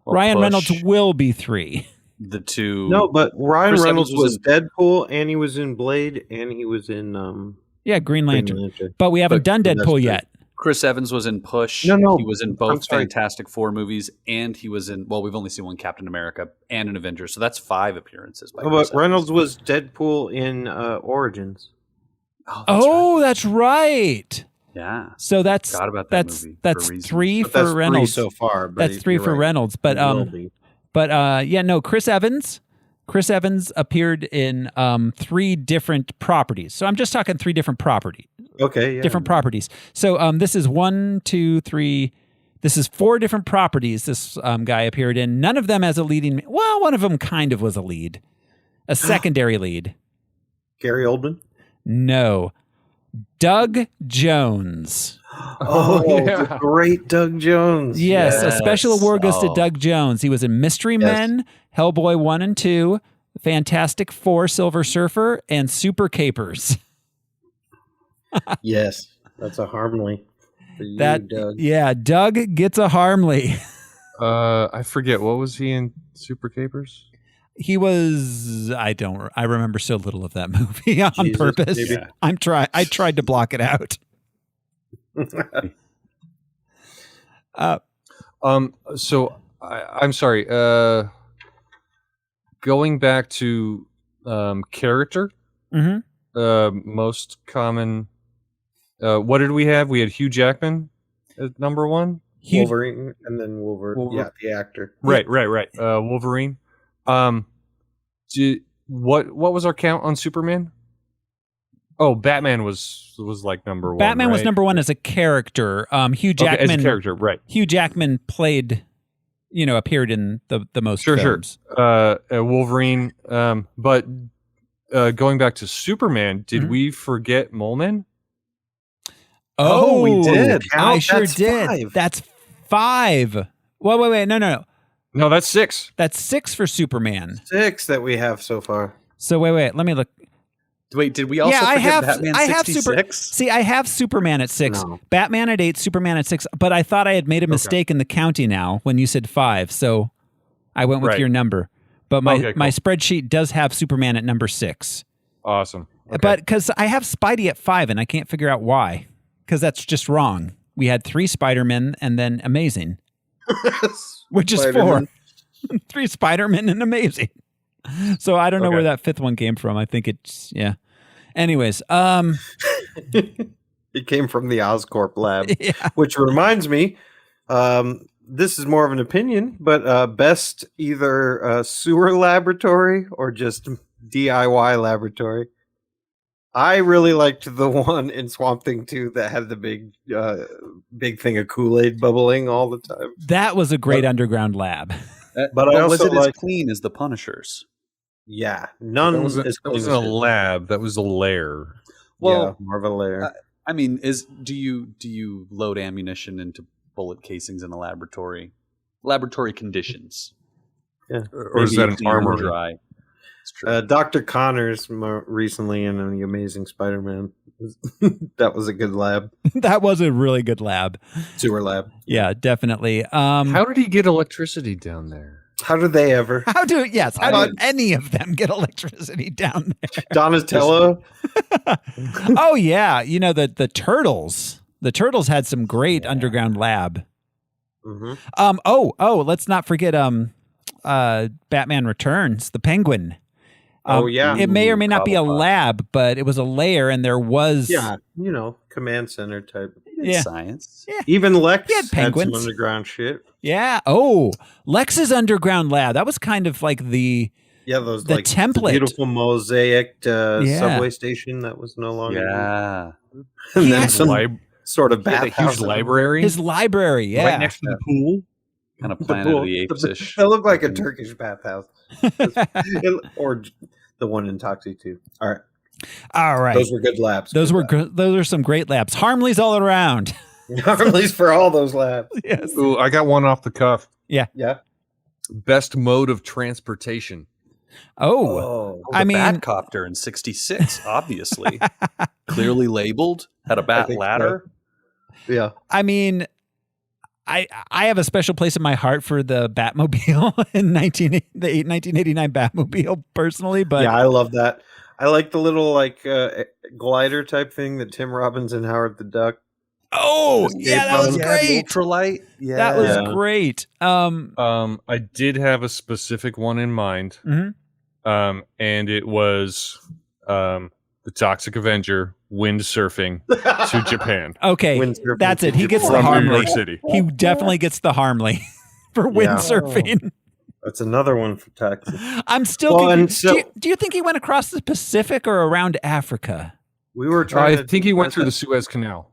Ryan Push. Reynolds will be 3. The 2. No, but Ryan Chris Reynolds Evans was was Deadpool, and he was in Blade, and he was in Yeah, Green Lantern. Green Lantern. But we haven't done But that's Deadpool good. yet. Chris Evans was in Push. No. He was in I'm both sorry. Fantastic Four movies, and he was in, well, we've only seen one Captain America and an Avengers, so that's 5 appearances by Oh, Chris but Reynolds Evans. was Deadpool in Origins. Oh, That's right. yeah. So that's Forgot about that that's movie for that's a reason. 3 But that's for Reynolds. 3 so far. But That's 3 you're for right. Reynolds. But It will be. Chris Evans. Chris Evans appeared in 3 different properties. So I'm just talking 3 different properties. Okay, yeah. Different properties. So this is 1, 2, 3. This is 4 different properties this guy appeared in. None of them as a leading. Well, one of them kind of was a lead, a secondary lead. Gary Oldman. No, Doug Jones. Oh, yeah. the great Doug Jones. Yes, a special Yes. award goes to Oh. Doug Jones. He was in Mystery Men, Hellboy 1 and 2, Fantastic Four, Silver Surfer, and Super Capers. Yes, that's a Harmly for you, Doug. Yeah, Doug gets a Harmly. I forget, what was he in Super Capers? He was I remember so little of that movie on Jesus, purpose. maybe. I tried to block it out. So I'm sorry. Going back to character, most common. What did we have? We had Hugh Jackman at number one. Wolverine, and then Wolverine. Yeah, the actor. Right. Wolverine. What was our count on Superman? Oh, Batman was like number one. Batman was right? number one as a character. Hugh Jackman as a character, right? Hugh Jackman played, appeared in the most films. Sure. Wolverine. But going back to Superman, did we forget Moleman? Oh, we did. I sure That's did. 5. That's 5. Wait. No. No, that's 6. That's 6 for Superman. 6 that we have so far. So wait. Let me look. Wait, did we also forget Batman 66? I have Superman at 6, No. Batman at 8, Superman at 6, but I thought I had made a mistake in the counting now when you said 5, so I went with Right. your number. But my Okay, cool. my spreadsheet does have Superman at number 6. Awesome. Okay. But because I have Spidey at 5, and I can't figure out why, because that's just wrong. We had 3 Spider-Men and then Amazing, which is Spider-Man. 4. 3 Spider-Men and Amazing. So I don't know Okay. where that 5th one came from. I think it's, yeah. Anyways, It came from the Oscorp lab. yeah. Which reminds me, this is more of an opinion, but best either sewer laboratory or just DIY laboratory. I really liked the one in Swamp Thing 2 that had the big thing of Kool-Aid bubbling all the time. That was a great underground lab. But I was also it as like- clean as the Punishers? Yeah, none that wasn't, as that clean wasn't as a it. lab. That was a lair. Well, Yeah, more of a layer. I mean, do you load ammunition into bullet casings in a laboratory? Laboratory conditions. Yeah. Or is Maybe that an clean or armory? dry? It's true. Dr. Connors more recently in The Amazing Spider-Man. That was a good lab. That was a really good lab. Sewer lab. Yeah, definitely. How did he get electricity down there? How did they ever? How do any of them get electricity down there? Donatello? Oh yeah, the turtles. The turtles had some great underground lab. Mm-hmm. Let's not forget Batman Returns, the Penguin. Oh, yeah. It may or may not be a Cobblepot. lab, but it was a lair, and there was Yeah, command center type. yeah. Science. Even Lex He had had penguins. some underground shit. Yeah. Oh, Lex's underground lab. That was kind of like the Yeah, those The like template. beautiful mosaic Yeah. subway station that was no longer. Yeah. And He then had some sort of He had a bathhouse. huge library his library. Yeah. right next to the pool. Kind of The Planet pool. of the Apes-ish. That looked like a Turkish bathhouse. Or the one in Toxie too. All right. All right. Those were good labs. Those are some great labs. Harmlies all around. At least for all those labs. Yes. Ooh, I got one off the cuff. Yeah. Best mode of transportation. Oh. The I mean- Batcopter in '66, obviously, clearly labeled, had a I bat think so. ladder. Yeah. I mean, I have a special place in my heart for the Batmobile in the 1989 Batmobile personally, but Yeah, I love that. I like the little glider type thing that Tim Robbins and Howard the Duck. yeah, that was Yeah, great. The ultralight. Yeah, That was Yeah. great. I did have a specific one in mind. Mhm. And it was the Toxic Avenger windsurfing to Japan Okay, Windsurfing that's it. to He gets the Japan. from New Harmly. York City. He definitely gets the Harmly for Yeah. windsurfing. That's another one for Texas. I'm still Well, and confused. so- Do you think he went across the Pacific or around Africa? We were trying I think he went through the Suez Canal.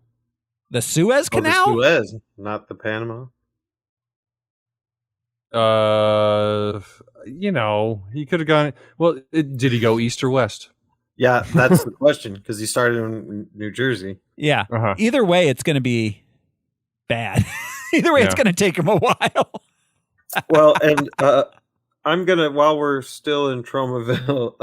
The Suez Canal? The Suez, not the Panama. He could have gone. Well, did he go east or west? Yeah, that's the question because he started in New Jersey. Yeah. Uh-huh. Either way, it's going to be bad. Either way, it's Yeah. going to take him a while. Well, and I'm gonna while we're still in Tromaville,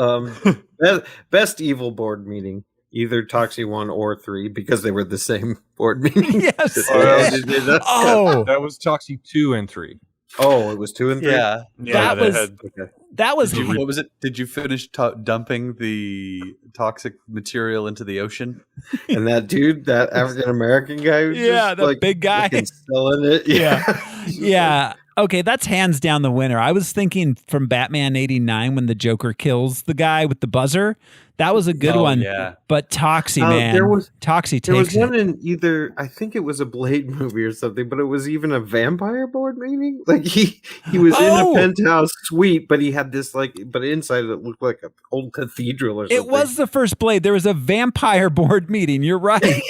best evil board meeting, either Toxie 1 or 3, because they were the same board meeting. Yes. Oh, That was Toxie 2 and 3. oh, it was 2 and 3. Yeah. That they was- had- Okay. That was What was it? Did you finish dumping the toxic material into the ocean? And that dude, that African American guy, was Yeah, just, the like, big guy. fucking selling it. Yeah. Yeah. Okay, that's hands down the winner. I was thinking from Batman 89 when the Joker kills the guy with the buzzer. That was a good one. Yeah. But Toxie, man. there was Toxie There was takes one it. in either, I think it was a Blade movie or something, but it was even a vampire board meeting. Like he was in Oh! a penthouse suite, but he had this but inside it looked like an old cathedral or something. It was the first Blade. There was a vampire board meeting. You're right.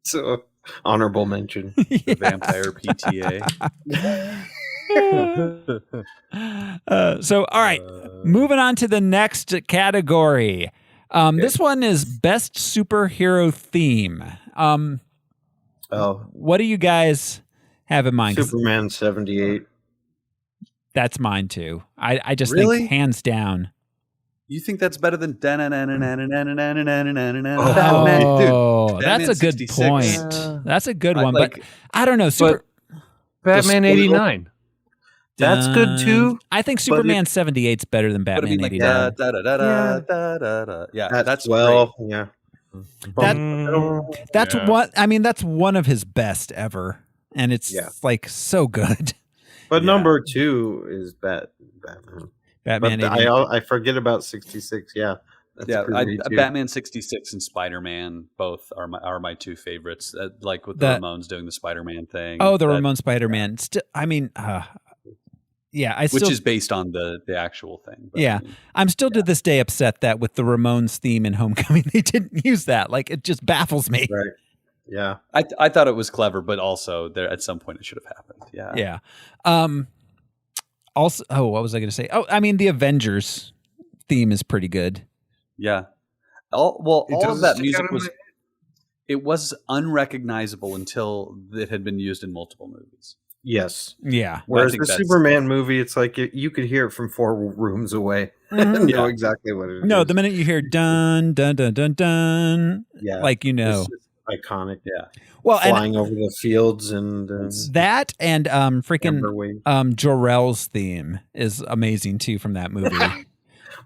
So honorable mention. The vampire PTA. So, all right. Moving on to the next category. This one is best superhero theme. Oh, What do you guys have in mind? 'Cause Superman 78. that's mine too. I just Really? think hands down. You think that's better than Batman? Oh, Dude, that's a Batman good 66. point. That's a good one, like, but I don't know. Batman The spoil- 89. That's good too. I think Superman 78's better than but I Batman mean, like 89. Yeah, that's well, yeah. That's Yeah. what I mean. That's one one of his best ever, and it's Yeah. like so good. But Yeah. number 2 is Batman. Batman But 89. I forget about 66. Yeah. That's Yeah, pretty too. Batman 66 and Spider-Man both are my two favorites. Like with the That- Ramones doing the Spider-Man thing. Oh, the that- Ramon Spider-Man. I mean, yeah, I which still, is based on the actual thing. But, Yeah. I'm still to this day upset that with the Ramones theme in Homecoming, they didn't use that. Like, it just baffles me. Right. Yeah. I thought it was clever, but also there at some point it should have happened. Yeah. Yeah. Also, what was I going to say? Oh, I mean, the Avengers theme is pretty good. Yeah. All of doesn't that stick music out in was it was unrecognizable until it had been used in multiple movies. Yes. Yeah. Whereas think the that's- Superman movie, it's like you could hear it from 4 rooms away and Mhm. know exactly what it is. No, the minute you hear dun dun dun dun dun, yeah, like you know. it's just iconic. Yeah. Well, and Flying over the fields and that and freaking Amber Wing. Jor-El's theme is amazing too from that movie.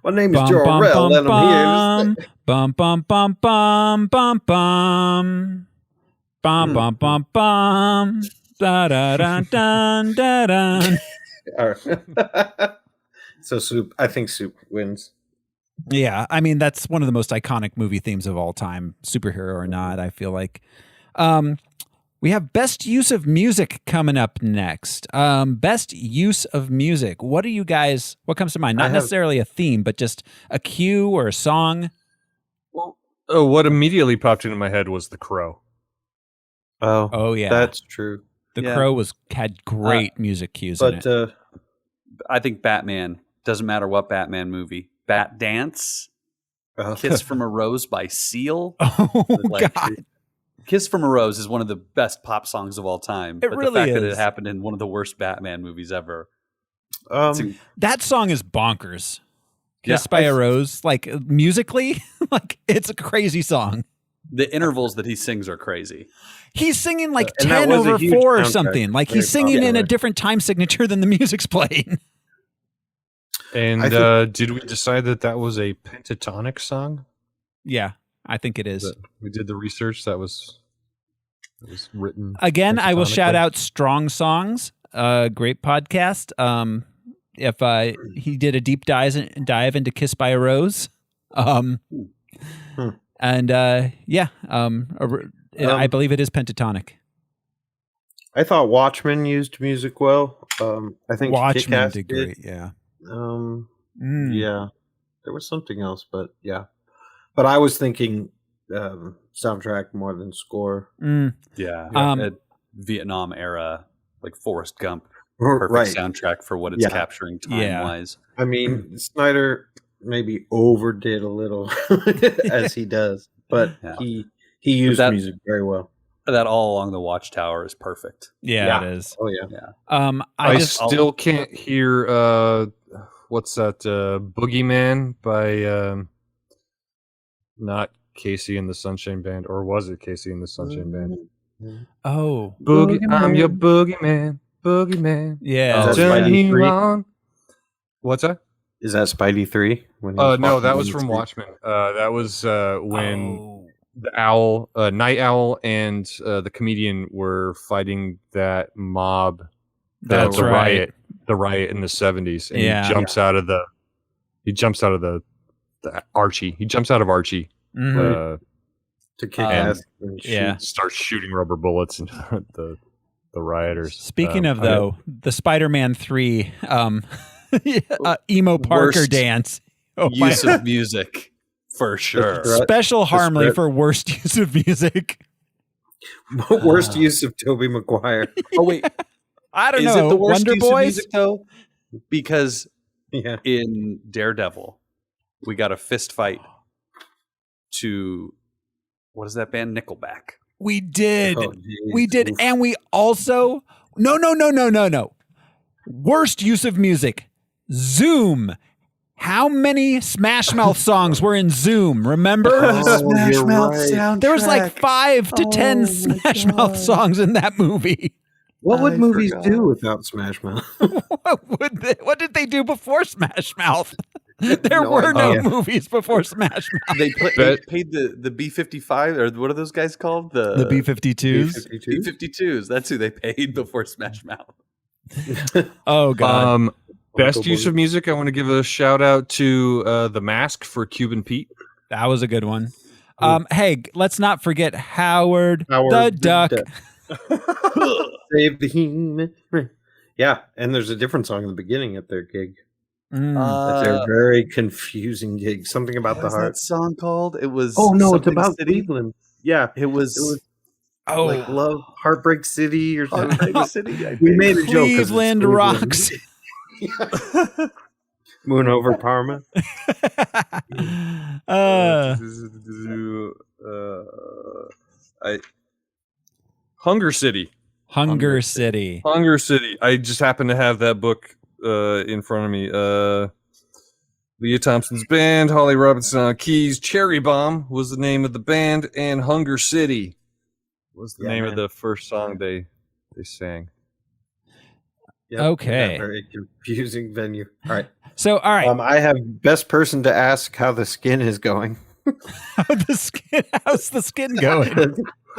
My name is Bum, Jor-El, bum, and I'm here. bum, bum, bum, bum, bum, bum, bum, bum, bum, bum, da da da dun da dun. All right. So I think Soup wins. Yeah, I mean that's one of the most iconic movie themes of all time, superhero or not. I feel like. We have best use of music coming up next. Best use of music. What comes to mind? Not necessarily a theme, but just a cue or a song. Well, what immediately popped into my head was The Crow. Oh yeah, That's true. The Yeah. Crow had great music cues in But it. I think Batman, doesn't matter what Batman movie. Bat Dance, Kiss from a Rose by Seal. Oh like- God, Kiss from a Rose is one of the best pop songs of all time. It but really the fact that is. it happened in one of the worst Batman movies ever. that song is bonkers. Yeah, Kissed by a Rose, like musically, like it's a crazy song. The intervals that he sings are crazy. He's singing like And that 10 was a over huge 4 or soundtrack. something. Like Very he's singing in a popular. different time signature than the music's playing. And I did we decide that was a pentatonic song? Yeah, I think it is. We did the research that was written. Again, I will shout pentatonically? out Strong Songs, great podcast. If he did a deep dive into Kiss by a Rose. And I believe it is pentatonic. I thought Watchmen used music well. I think Watchmen Kick-Ass did great, yeah. Yeah, there was something else, but yeah. But I was thinking soundtrack more than score. Yeah. Vietnam era, like Forrest Gump, perfect Right. soundtrack for what it's Yeah. capturing time wise. I mean, Snyder maybe overdid a little as he does, but Yeah. he used music very well. That All Along the Watchtower is perfect. Yeah, it is. Oh yeah. Yeah. I still can't hear what's that Boogeyman by not Casey and the Sunshine Band, or was it Casey and the Sunshine Band? Oh, Boogie, I'm your boogeyman, boogeyman. yeah. Is that Turn Spidey you 3? on. What's that? Is that Spidey 3? No, that was from Watchmen. That was when the owl, Night Owl, and the comedian were fighting that mob, That's the right. riot in the 70s, and Yeah. he jumps out of the Archie. He jumps out of Archie. Mhm. To kick ass. And Yeah. Starts shooting rubber bullets into the rioters. Speaking of though, the Spider-Man 3 emo Parker Worst dance. Oh, my. Use of music, for sure. Special Harmley script. for worst use of music. Worst use of Tobey Maguire. Oh wait, I don't is know. it the worst Wonder use Boys? of music though? Because Yeah. in Daredevil, we got a fist fight to what is that band? Nickelback. We did. Oh, geez. We did. Oof. And we also no. Worst use of music. Zoom. How many Smash Mouth songs were in Zoom? Remember? Oh, you're right. There was like 5 to 10 Smash Mouth songs in that movie. What would I movies forgot. do without Smash Mouth? What did they do before Smash Mouth? There No were no idea. movies before Smash Mouth. They paid the B-55 or what are those guys called? The B-52s. B-52s. That's who they paid before Smash Mouth. Oh God. Best use of music, I want to give a shout out to The Mask for Cuban Pete. That was a good one. Hey, let's not forget Howard the Howard the Duck. Save the human. Yeah, and there's a different song in the beginning at their gig. It's a very confusing gig. Something about What the was heart. that song called? It was Oh no, it's something about City. Cleveland. Yeah, It was like Love, Heartbreak City, or something. Heartbreak City. I We think. made a joke 'cause it's Cleveland rocks. Moon over Parma. Hunger City. Hunger City. Hunger City. I just happen to have that book in front of me. Leah Thompson's band, Holly Robinson on keys, Cherry Bomb was the name of the band, and Hunger City was the name of the first song they sang. Yep, Okay. that very confusing venue. All right. So, all right. I have best person to ask how the skin is going. How's the skin going?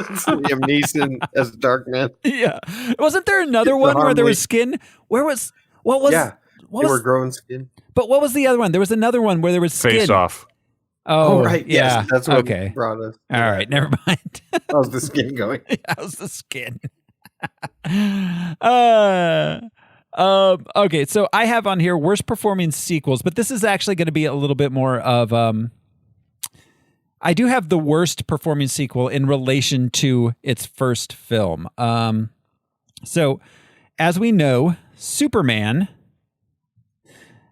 It's Liam Neeson as Darkman. Yeah. Wasn't there another It's one where there Harmley. was skin? What was They were growing skin. but what was the other one? There was another one where there was skin. Face Off. Oh, right. Yeah. Yes, that's what okay. brought us. All right. Never mind. How's the skin going? How's the skin? Okay, so I have on here worst performing sequels, but this is actually going to be a little bit more of I do have the worst performing sequel in relation to its first film. So as we know, Superman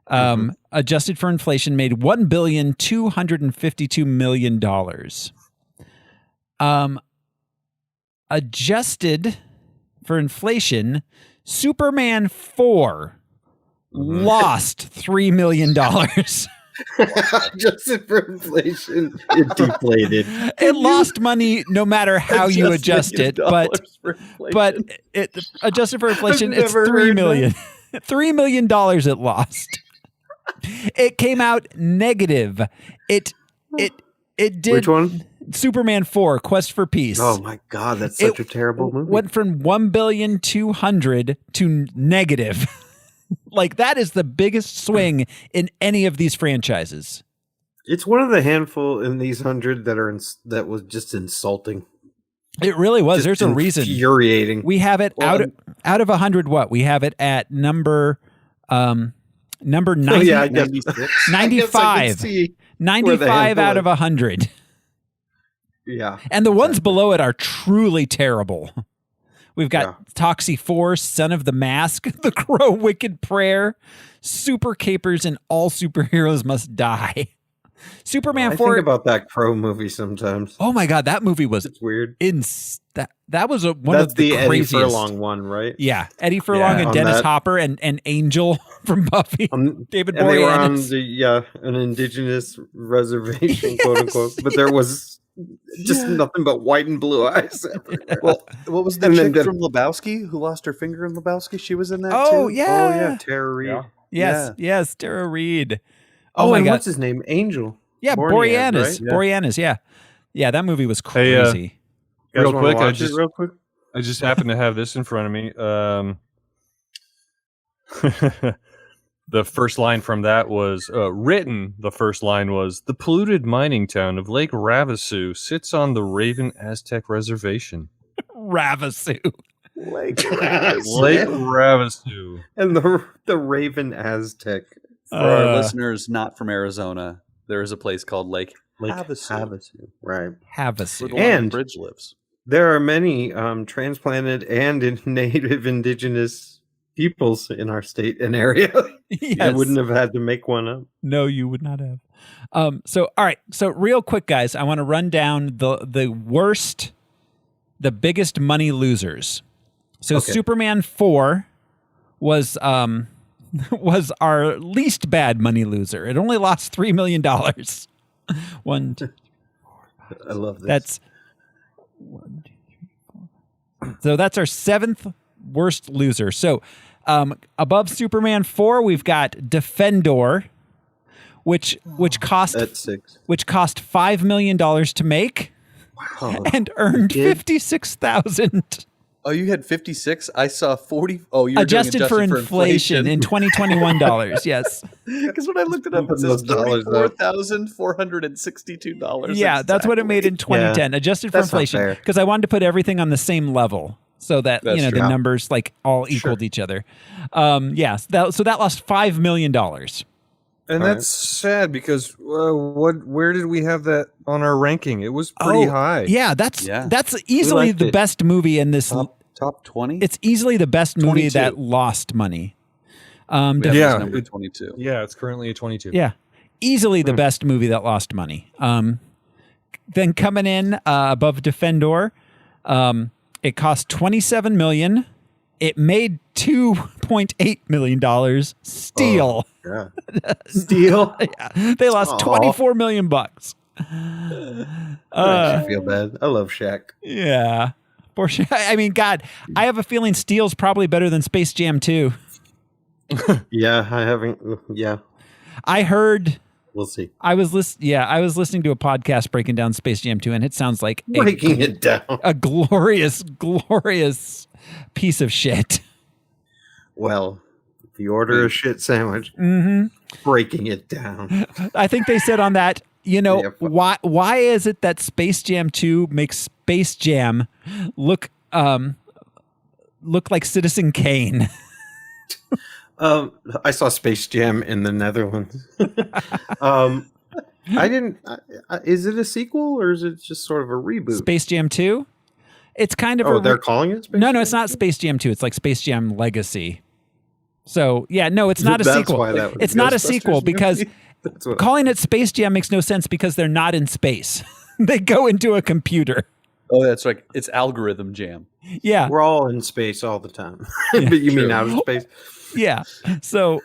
adjusted for inflation made $1,252,000,000. Adjusted for inflation, Superman 4 lost $3 million. Adjusted for inflation, it deflated. It lost money no matter how you adjust it, but it adjusted for inflation, it's never $3 heard million. $3 million it lost. It came out negative. It did. Which one? Superman 4, Quest for Peace. Oh my God, that's such a terrible movie. Went from 1,200,000,000 to negative. Like that is the biggest swing in any of these franchises. It's one of the handful in these 100 that was just insulting. It really was. Just There's a reason. Infuriating. We have it out of 100. What we have it at number 90. Oh, yeah, I guess 95. 95 out of 100. Yeah. And the ones below it are truly terrible. We've got Toxie 4, Son of the Mask, The Crow, Wicked Prayer, Super Capers, and All Superheroes Must Die. Superman 4. I think about that Crow movie sometimes. Oh my God, that movie was weird. That was one That's of the craziest. Eddie Furlong one, right? Yeah, Eddie Furlong and Dennis Hopper and Angel from Buffy. David Boreanaz. And they were on an indigenous reservation, quote unquote. But there was just nothing but white and blue eyes everywhere. Well, what was the chick from Lebowski who lost her finger in Lebowski? She was in that too? Oh, yeah. Tara Reid. Yeah. Yes, Tara Reid. Oh my God. What's his name? Angel. Yeah, Boreanaz. Right? Boreanaz, yeah. Yeah, that movie was crazy. Real quick, I just happen to have this in front of me. The first line from that was written. The first line was, "The polluted mining town of Lake Havasu sits on the Raven Aztec Reservation." Havasu. Lake Havasu. And the Raven Aztec. For our listeners not from Arizona, there is a place called Lake Havasu. Right. Havasu. Where the bridge lives. There are many transplanted and native indigenous peoples in our state and area. Yes. I wouldn't have had to make one up. No, you would not have. So, all right. So real quick, guys, I want to run down the biggest money losers. So Superman 4 was our least bad money loser. It only lost $3 million. I love this. That's 1, 2, 3, 4. So that's our 7th worst loser. So above Superman 4, we've got Defendor, which cost $5 million to make, and earned $56,000. Oh, you had 56? I saw 40. Oh, you were adjusted for inflation in 2021 dollars. Yes. Because when I looked it up, it says $34,462. Yeah, that's what it made in 2010, adjusted for inflation. Because I wanted to put everything on the same level so that the numbers all equaled each other. So that lost $5 million. And that's sad because where did we have that on our ranking? It was pretty high. Yeah, that's easily the best movie in this top 20. It's easily the best movie that lost money. Number 22. Yeah, it's currently a 22. Yeah, easily the best movie that lost money. Then coming in above Defendor, it cost $27 million. It made $2.8 million. Steel. Oh, yeah. Steel. Yeah. They lost $24 million. Makes you feel bad. I love Shaq. Yeah. For sure. I mean, God, I have a feeling Steel's probably better than Space Jam 2. Yeah, I haven't. Yeah. I heard. We'll see. I was listening to a podcast breaking down Space Jam 2, and it sounds like breaking it down. A glorious, glorious piece of shit. Well, if you order a shit sandwich, breaking it down. I think they said on that, why is it that Space Jam 2 makes Space Jam look like Citizen Kane? I saw Space Jam in the Netherlands. I didn't. Is it a sequel or is it just sort of a reboot? Space Jam 2? It's kind of they're calling it Space Jam? No, it's not Space Jam 2. It's like Space Jam Legacy. So, yeah, no, it's not a sequel. It's not a sequel because calling it Space Jam makes no sense because they're not in space. They go into a computer. Oh, that's right. It's Algorithm Jam. Yeah. We're all in space all the time. But you mean out of space? Yeah. So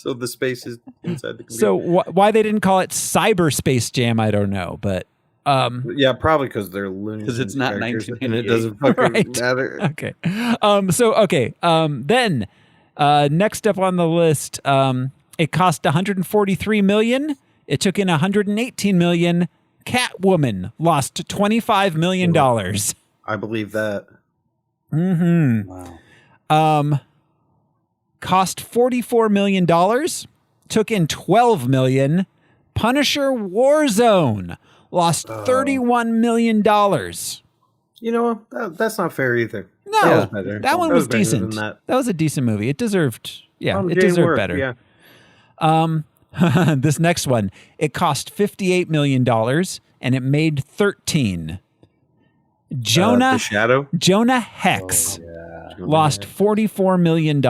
the space is inside the computer. So why they didn't call it Cyber Space Jam, I don't know, but yeah, probably because they're loony. Because it's not 1988. And it doesn't fucking matter. Okay. Then next up on the list, it cost $143 million. It took in $118 million. Catwoman lost $25 million. I believe that. Mm-hmm. Wow. Cost $44 million. Took in $12 million. Punisher Warzone lost $31 million. You know, that's not fair either. No, that one was decent. That was a decent movie. It deserved, it deserved better. Yeah. This next one, it cost $58 million and it made 13. Jonah The Shadow. Jonah Hex Yeah. lost $44 million.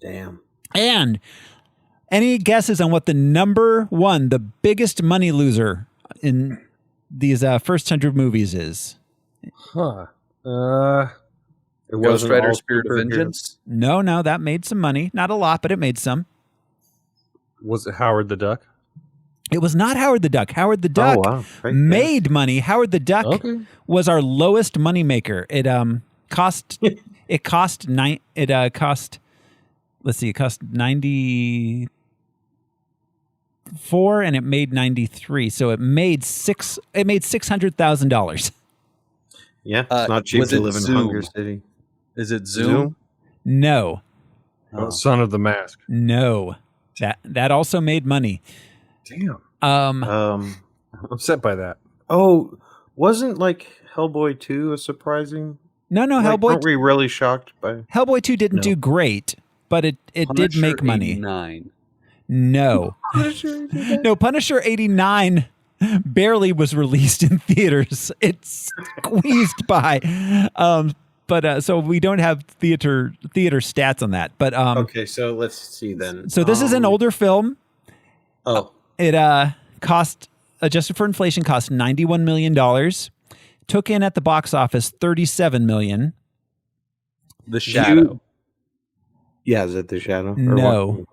Damn. And any guesses on what the number one, the biggest money loser in these first 100 movies is? Huh. It Ghost wasn't Rider all Spirit of superheroes. Vengeance. No, that made some money. Not a lot, but it made some. Was it Howard the Duck? It was not Howard the Duck. Howard the Duck Oh, wow. Great made money. Howard the Duck Okay. was our lowest money maker. It cost it cost 94 and it made 93. So it made $600,000. Yeah, it's not cheap was to it live in Zoom? Hunger City. Is it Zoom? No. Son of the Mask. No. That also made money. Damn. Um I'm upset by that. Oh, wasn't like Hellboy 2 a surprising? no, Like, Hellboy weren't we really shocked by? Hellboy 2 didn't No. do great, but it did Punisher make money. 89. No. No, Punisher 89 barely was released in theaters. It's squeezed by. But so we don't have theater stats on that. But Okay, so let's see then. so this is an older film. Oh, It cost, adjusted for inflation, cost $91 million. Took in at the box office $37 million. The Shadow. yeah, is it The Shadow? Or No. what?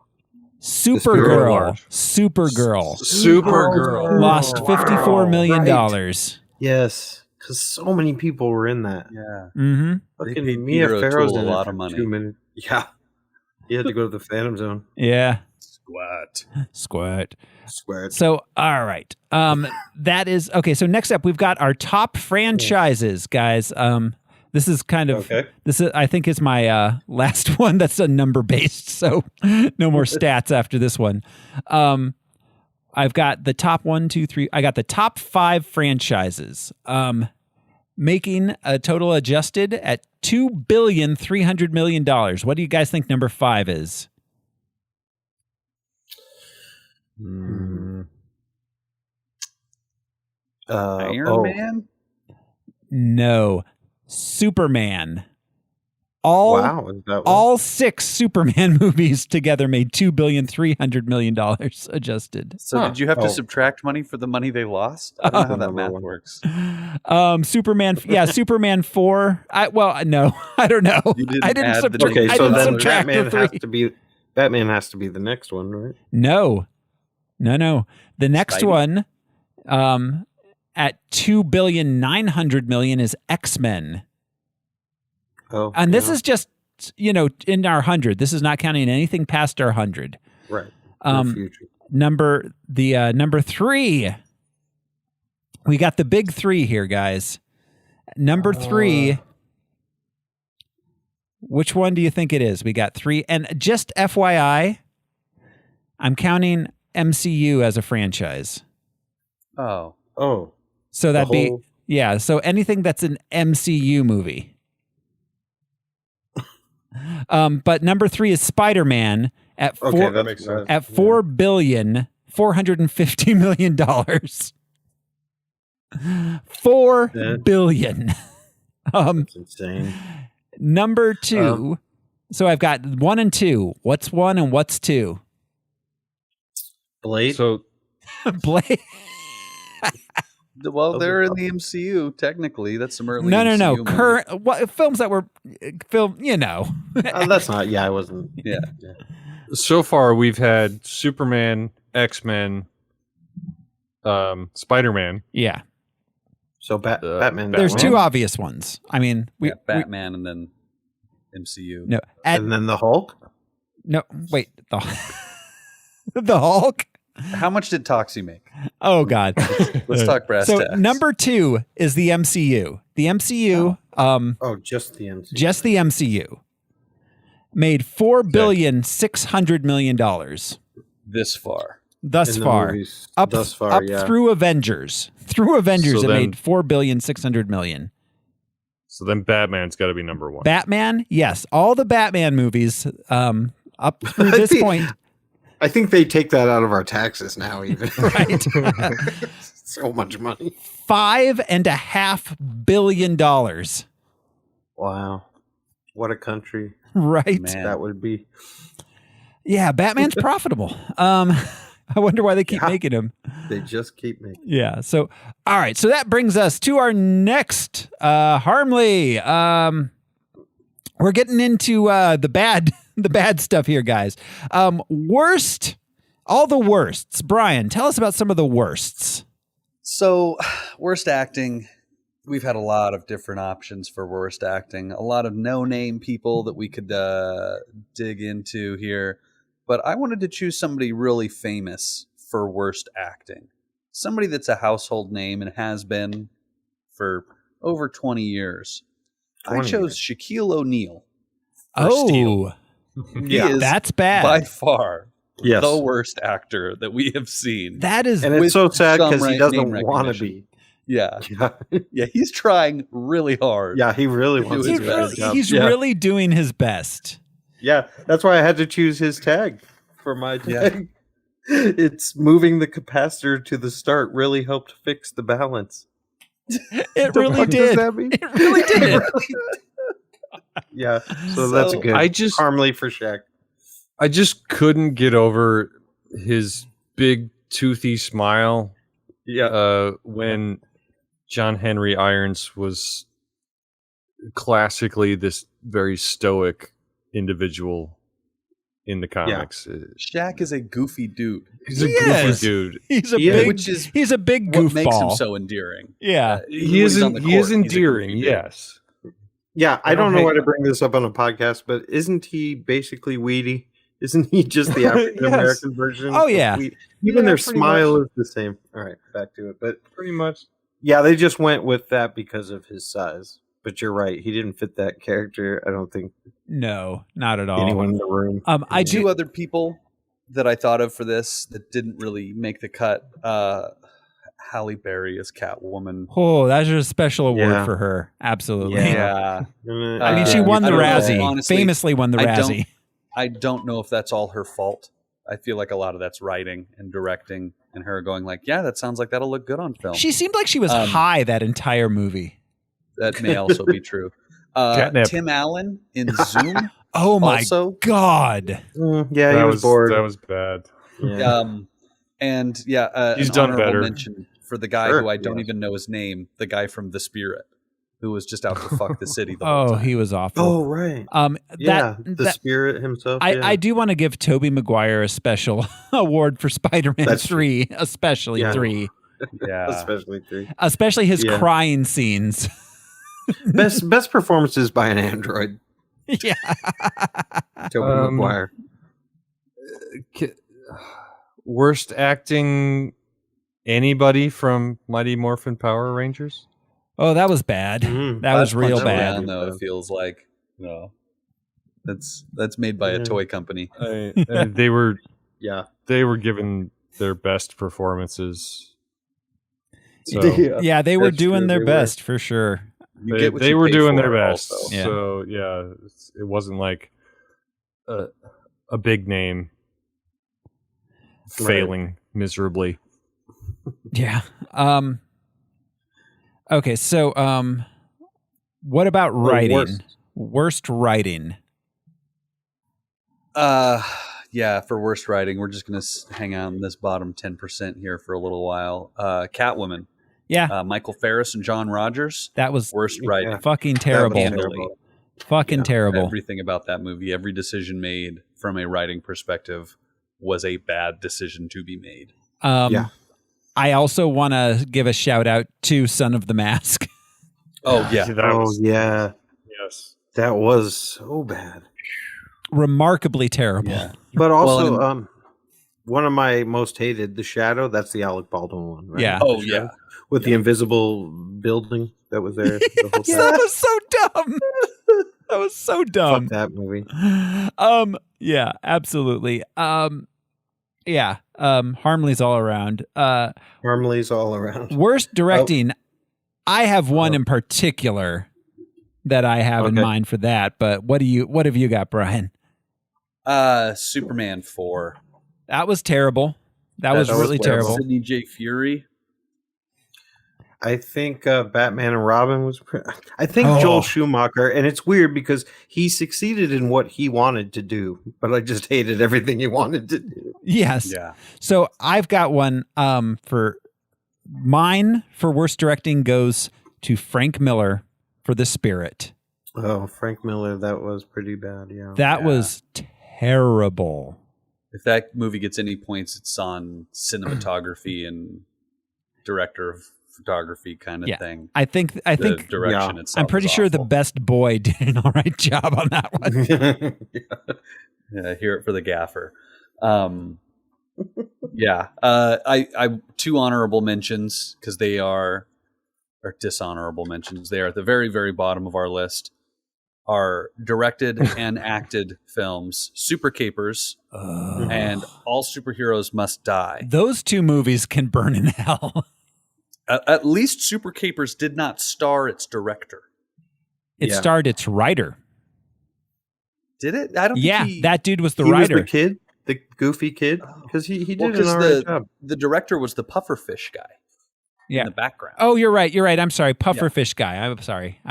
Supergirl. Supergirl Supergirl. lost $54 million. Right. Yes, because so many people were in that. Yeah. Mm-hmm. They Fucking paid Mia Peter Farrow's O'Toole in a it lot for of money. 2 minutes. Yeah, you had to go to the Phantom Zone. Yeah. Squat. Squirt. Swear. So, all right. That is okay. So next up, we've got our top franchises, guys. This is kind of Okay. this is I think is my last one that's a number based. So no more stats after this one. I've got the top 1, 2, 3. I got the top 5 franchises. Making a total adjusted at $2.3 billion. What do you guys think number 5 is? Iron Man? No. Superman. All Is that one? all 6 Superman movies together made $2.3 billion adjusted. So did you have to Oh. subtract money for the money they lost? I don't know how that Number math one. works. Superman, Superman 4. No, I don't know. You didn't I didn't add the subtract. Okay, I so didn't then subtract Batman the has 3. to be the next one, right? No. The next Spidey? one, at $2.9 billion is X-Men. Oh, And this yeah. is just, in our 100. This is not counting anything past our 100. right. Um, Future. Number 3. We got the big 3 here, guys. Number 3. Which one do you think it is? We got 3. And just FYI, I'm counting MCU as a franchise. Oh. Oh, So that'd be, whole- yeah. So anything that's an MCU movie. But number 3 is Spider-Man at okay, four, that makes sense. at $4.45 billion. $4 billion. That's insane. Number 2. So I've got 1 and 2. What's 1 and what's 2? Blade. So Blade. Well, they're in the MCU, technically. That's some early No. MCU movies. Current films that were filmed, That's not. Yeah, I wasn't. Yeah. so far we've had Superman, X-Men, Spider-Man. Yeah. So Batman. There's Batman. 2 obvious ones. I mean, we Batman and then MCU. no. and then the Hulk. No, wait. The Hulk? How much did Toxie make? Oh, God. Let's talk brass So tacks. number 2 is the MCU. The MCU, Oh, just the MCU. just the MCU, made $4.6 billion This far. thus In the far. movies Up thus far, up yeah. through Avengers. Through Avengers, So it then- made $4.6 billion. So then Batman's got to be number 1. Batman, yes, all the Batman movies up through I this think- point. I think they take that out of our taxes now, even. Right. So much money. $5.5 billion. Wow. What a country Right. Man. that would be. Yeah, Batman's profitable. I wonder why they keep making him. They just keep making. Yeah. So, all right. So that brings us to our next Harmly. We're getting into the bad stuff here, guys. Worst, all the worsts. Brian, tell us about some of the worsts. So, worst acting. We've had a lot of different options for worst acting. A lot of no-name people that we could dig into here. But I wanted to choose somebody really famous for worst acting. Somebody that's a household name and has been for over 20 years. I chose Shaquille O'Neal. Oh, He is that's bad. by far Yes. the worst actor that we have seen. That is, And it's with so sad some because he name doesn't want to recognition. be. Yeah. Yeah. Yeah, he's trying really hard. Yeah, he really Do wants his to do a best. good job. he's Yeah. really doing his best. Yeah, that's why I had to choose his tag for my tag. It's moving the capacitor to the start really helped fix the balance. It The really fuck did. does that mean? It really did. Yeah, so that's good. I just Harmly for Shaq. I just couldn't get over his big toothy smile Yeah, when John Henry Irons was classically this very stoic individual in the comics. Shaq is a goofy dude. He's a He goofy is. dude. He's a He is. big, Which is he's a big What makes him goofball. so endearing. Yeah. He is on the he is court, he's a endearing, goofy dude. yes. yeah. I I don't don't know hate why to that. bring this up on a podcast, but isn't he basically Weedy? Isn't he just the African American version? Oh, of yeah. Weedy? Even Yeah, their pretty smile much. is the same. All right, back to it. But Pretty much. yeah, they just went with that because of his size. But you're right; he didn't fit that character. I don't think No, not at all. anyone in the room. I do. Two other people that I thought of for this that didn't really make the cut. Halle Berry as Catwoman. Oh, that's a special award Yeah. for her. Absolutely. Yeah. I mean, she won the I don't know. Razzie. Honestly, Famously won the I don't- Razzie. I don't know if that's all her fault. I feel like a lot of that's writing and directing and her going like, yeah, that sounds like that'll look good on film. She seemed like she was high that entire movie. That may also be true. Catnip. Tim Allen in Zoom. Oh my also, God. Yeah, he was bored. That was bad. Yeah. and yeah, He's an done honorable better. mention for the guy Sure, who I don't yes. even know his name, the guy from The Spirit, who was just out to fuck the city the whole Oh, time. he was awful. Oh, right. That, The that- spirit himself. yeah. I do want to give Tobey Maguire a special award for Spider-Man That's 3, especially Yeah. 3, Yeah. Especially three. especially his Yeah. crying scenes. Best performances by an android. Yeah. Tobey Maguire. Worst acting anybody from Mighty Morphin Power Rangers? Oh, that was bad. Mm. That was real Punch bad. Down, though, it feels like that's made by a Yeah. toy company. They were Yeah. given their best performances. So Yeah, they were That's doing true, their they were. best for sure. You they, get what they you were pay doing for their best. also. Yeah. So yeah, it wasn't like a big name failing miserably. Yeah. Okay, so what about writing? Worst writing. Yeah, for worst writing, we're just gonna hang on this bottom 10% here for a little while. Catwoman, Yeah, Michael Ferris and John Rogers. that was Worst writing. Yeah. fucking That was terrible. Handily. Fucking Yeah, terrible. Everything about that movie, every decision made from a writing perspective was a bad decision to be made. Yeah. I also want to give a shout out to Son of the Mask. Oh yeah, Yeah. Yes. That was so bad. Remarkably terrible. yeah. But also, Well, one of my most hated, The Shadow. That's the Alec Baldwin one, right? Yeah. Oh The yeah. Shadow, with the invisible building that was there. The whole Yeah, time. that was so dumb. That was so Fuck dumb. that movie. Yeah, absolutely. Yeah. Harmlies all around. Harmlies all around. Worst directing. I have one in particular that I have in Okay. mind for that. But what have you got, Brian? Superman 4. That was terrible. That was really terrible. Sidney J. Fury. I think Batman and Robin was. I think Joel Schumacher, and it's weird because he succeeded in what he wanted to do, but I just hated everything he wanted to do. Yes. Yeah. So I've got one for mine for worst directing goes to Frank Miller for The Spirit. Oh, Frank Miller, that was pretty bad. Yeah, that was terrible. If that movie gets any points, it's on cinematography and director of photography kind of thing. I think the direction itself. I'm pretty sure The Best Boy did an all right job on that one. Yeah, hear it for the gaffer. I two honorable mentions because they are dishonorable mentions. They are at the very, very bottom of our list. Are directed and acted films, Super Capers, and All Superheroes Must Die. Those two movies can burn in hell. At least Super Capers did not star its director. It starred its writer. Did it? I don't think that dude was the he writer. Was the kid, the goofy kid, because he did an all right job. The director was the pufferfish guy in the background. Oh, you're right. I'm sorry. Pufferfish guy. I'm sorry.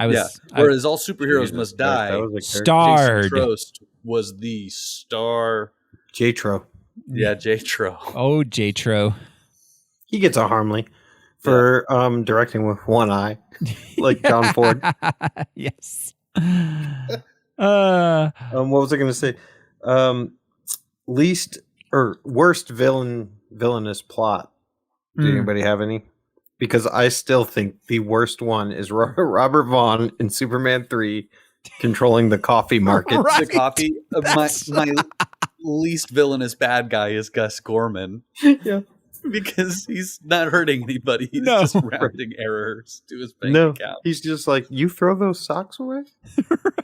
Whereas All Superheroes Must Die starred. Jason Trost was the star. J-Tro. Yeah, J-Tro. Oh, J-Tro. He gets a Harmly for directing with one eye, like John Ford. Yes. What was I going to say? Least or worst villainous plot. Did anybody have any? Because I still think the worst one is Robert Vaughn in Superman 3 controlling the coffee market. Right. The coffee. My least villainous bad guy is Gus Gorman. Yeah. Because he's not hurting anybody. He's just rounding errors to his bank account. He's just like, you throw those socks away?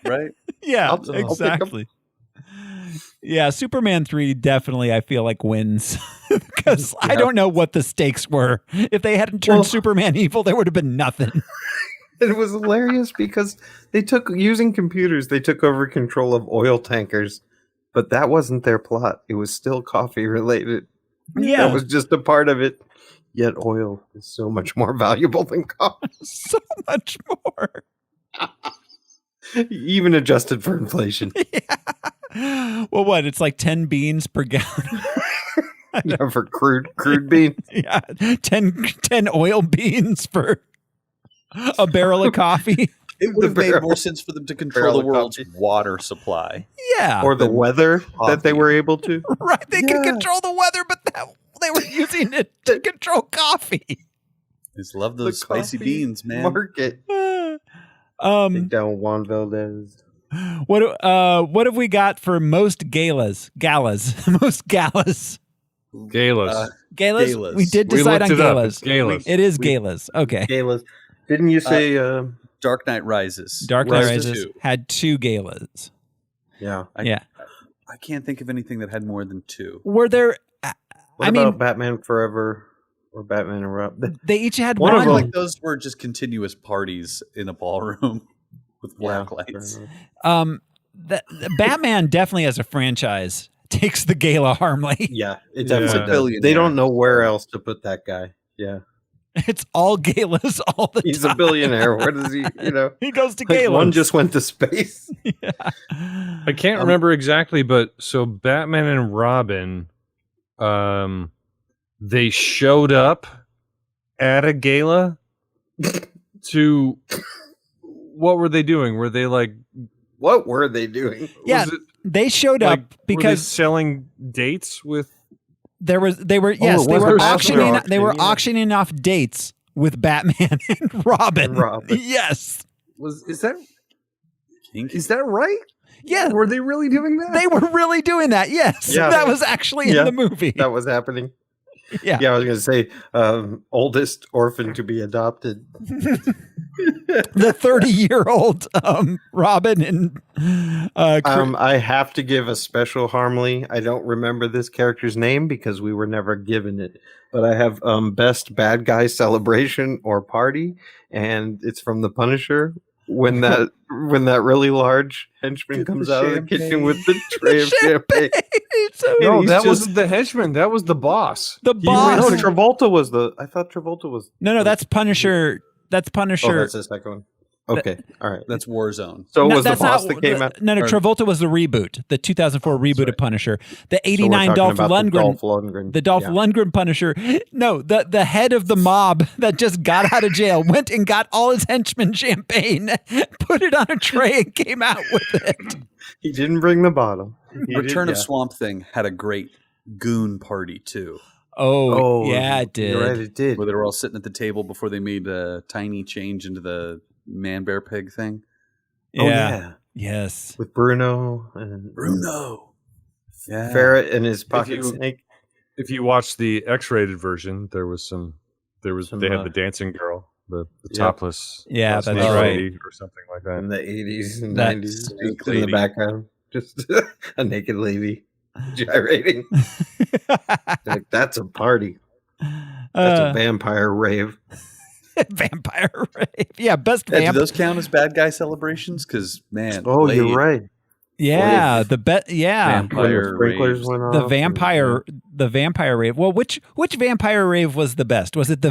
Right? Yeah, exactly. Yeah, Superman 3 definitely, I feel like, wins. Because I don't know what the stakes were. If they hadn't turned Superman evil, there would have been nothing. It was hilarious because using computers, they took over control of oil tankers. But that wasn't their plot. It was still coffee related. Yeah. That was just a part of it. Yet oil is so much more valuable than coffee. So much more. Even adjusted for inflation. Yeah. Well, what? It's like 10 beans per gallon. Yeah, for crude beans. Yeah, 10 oil beans for a barrel of coffee. It would have made more sense for them to control the world's water supply. Yeah. Or the weather that they were able to. Right. They could control the weather, but they were using it to control coffee. Just love those spicy beans, man. Market. Down Juan Valdez. What have we got for most galas? Most galas. Galas. We did decide on galas. Galas. It is galas. Okay. Galas. Didn't you say Dark Knight Rises? Dark Knight Rises had 2 galas. Yeah. I can't think of anything that had more than 2. Were there? What about Batman Forever or Batman and Robin? They each had one. one. Like those were just continuous parties in a ballroom with black lights. The Batman definitely as a franchise takes the gala Harmly. Yeah, it definitely does. They don't know where else to put that guy. Yeah. It's all galas all the time. He's a billionaire. Where does he, He goes to galas. One just went to space. Yeah. I can't remember exactly, but so Batman and Robin, they showed up at a gala to... What were they doing? Were they like... What were they doing? Yeah, they showed up because... Were they selling dates with... They were auctioning off dates with Batman and Robin. Yes. Is that right? Yeah. Were they really doing that? They were really doing that. Yes. Yeah. That was actually in the movie. That was happening. Yeah. Yeah, I was going to say oldest orphan to be adopted. The 30-year-old Robin and I have to give a special Harmly. I don't remember this character's name because we were never given it. But I have best bad guy celebration or party, and it's from The Punisher. when that really large henchman comes out of the kitchen with the tray of champagne. No, he's that just- wasn't the henchman. That was the boss. The Wait, boss. no, Travolta was the. I thought Travolta was. No, that's Punisher. That's Oh, Punisher. that's the second one. Okay, all right. That's Warzone. So it No, was the that's boss not- that came out. No, or- Travolta was the reboot, the 2004 reboot right. of Punisher. The So we're 89 talking Dolph about the Lundgren. Dolph Lundgren. The Dolph Yeah. Lundgren Punisher. No, the head of the mob that just got out of jail went and got all his henchmen champagne, put it on a tray, and came out with it. He didn't bring the bottle. He Return did- of Swamp Thing had a great goon party too, Oh, yeah, it did. You're right, it did. where they were all sitting at the table before they made a tiny change into the man bear pig thing. Oh, Yeah. yeah. Yes. With Bruno and Bruno, yeah, Ferret and his pocket you- snake. If you watch the X-rated version, they had Some, the dancing girl, the Yep. topless, Yeah, snake that's right. lady or something like that. in the 80s and That 90s. snake Just in the lady. background. Just a naked lady gyrating. Like, that's a party. That's a vampire rave. vampire rave. Yeah, best Yeah, do vamp. those count as bad guy celebrations? Because man, Oh, Blade, you're right. Yeah, the yeah. Vampire When the sprinklers raves. went off. The vampire rave. Well, which vampire rave was the best? Was it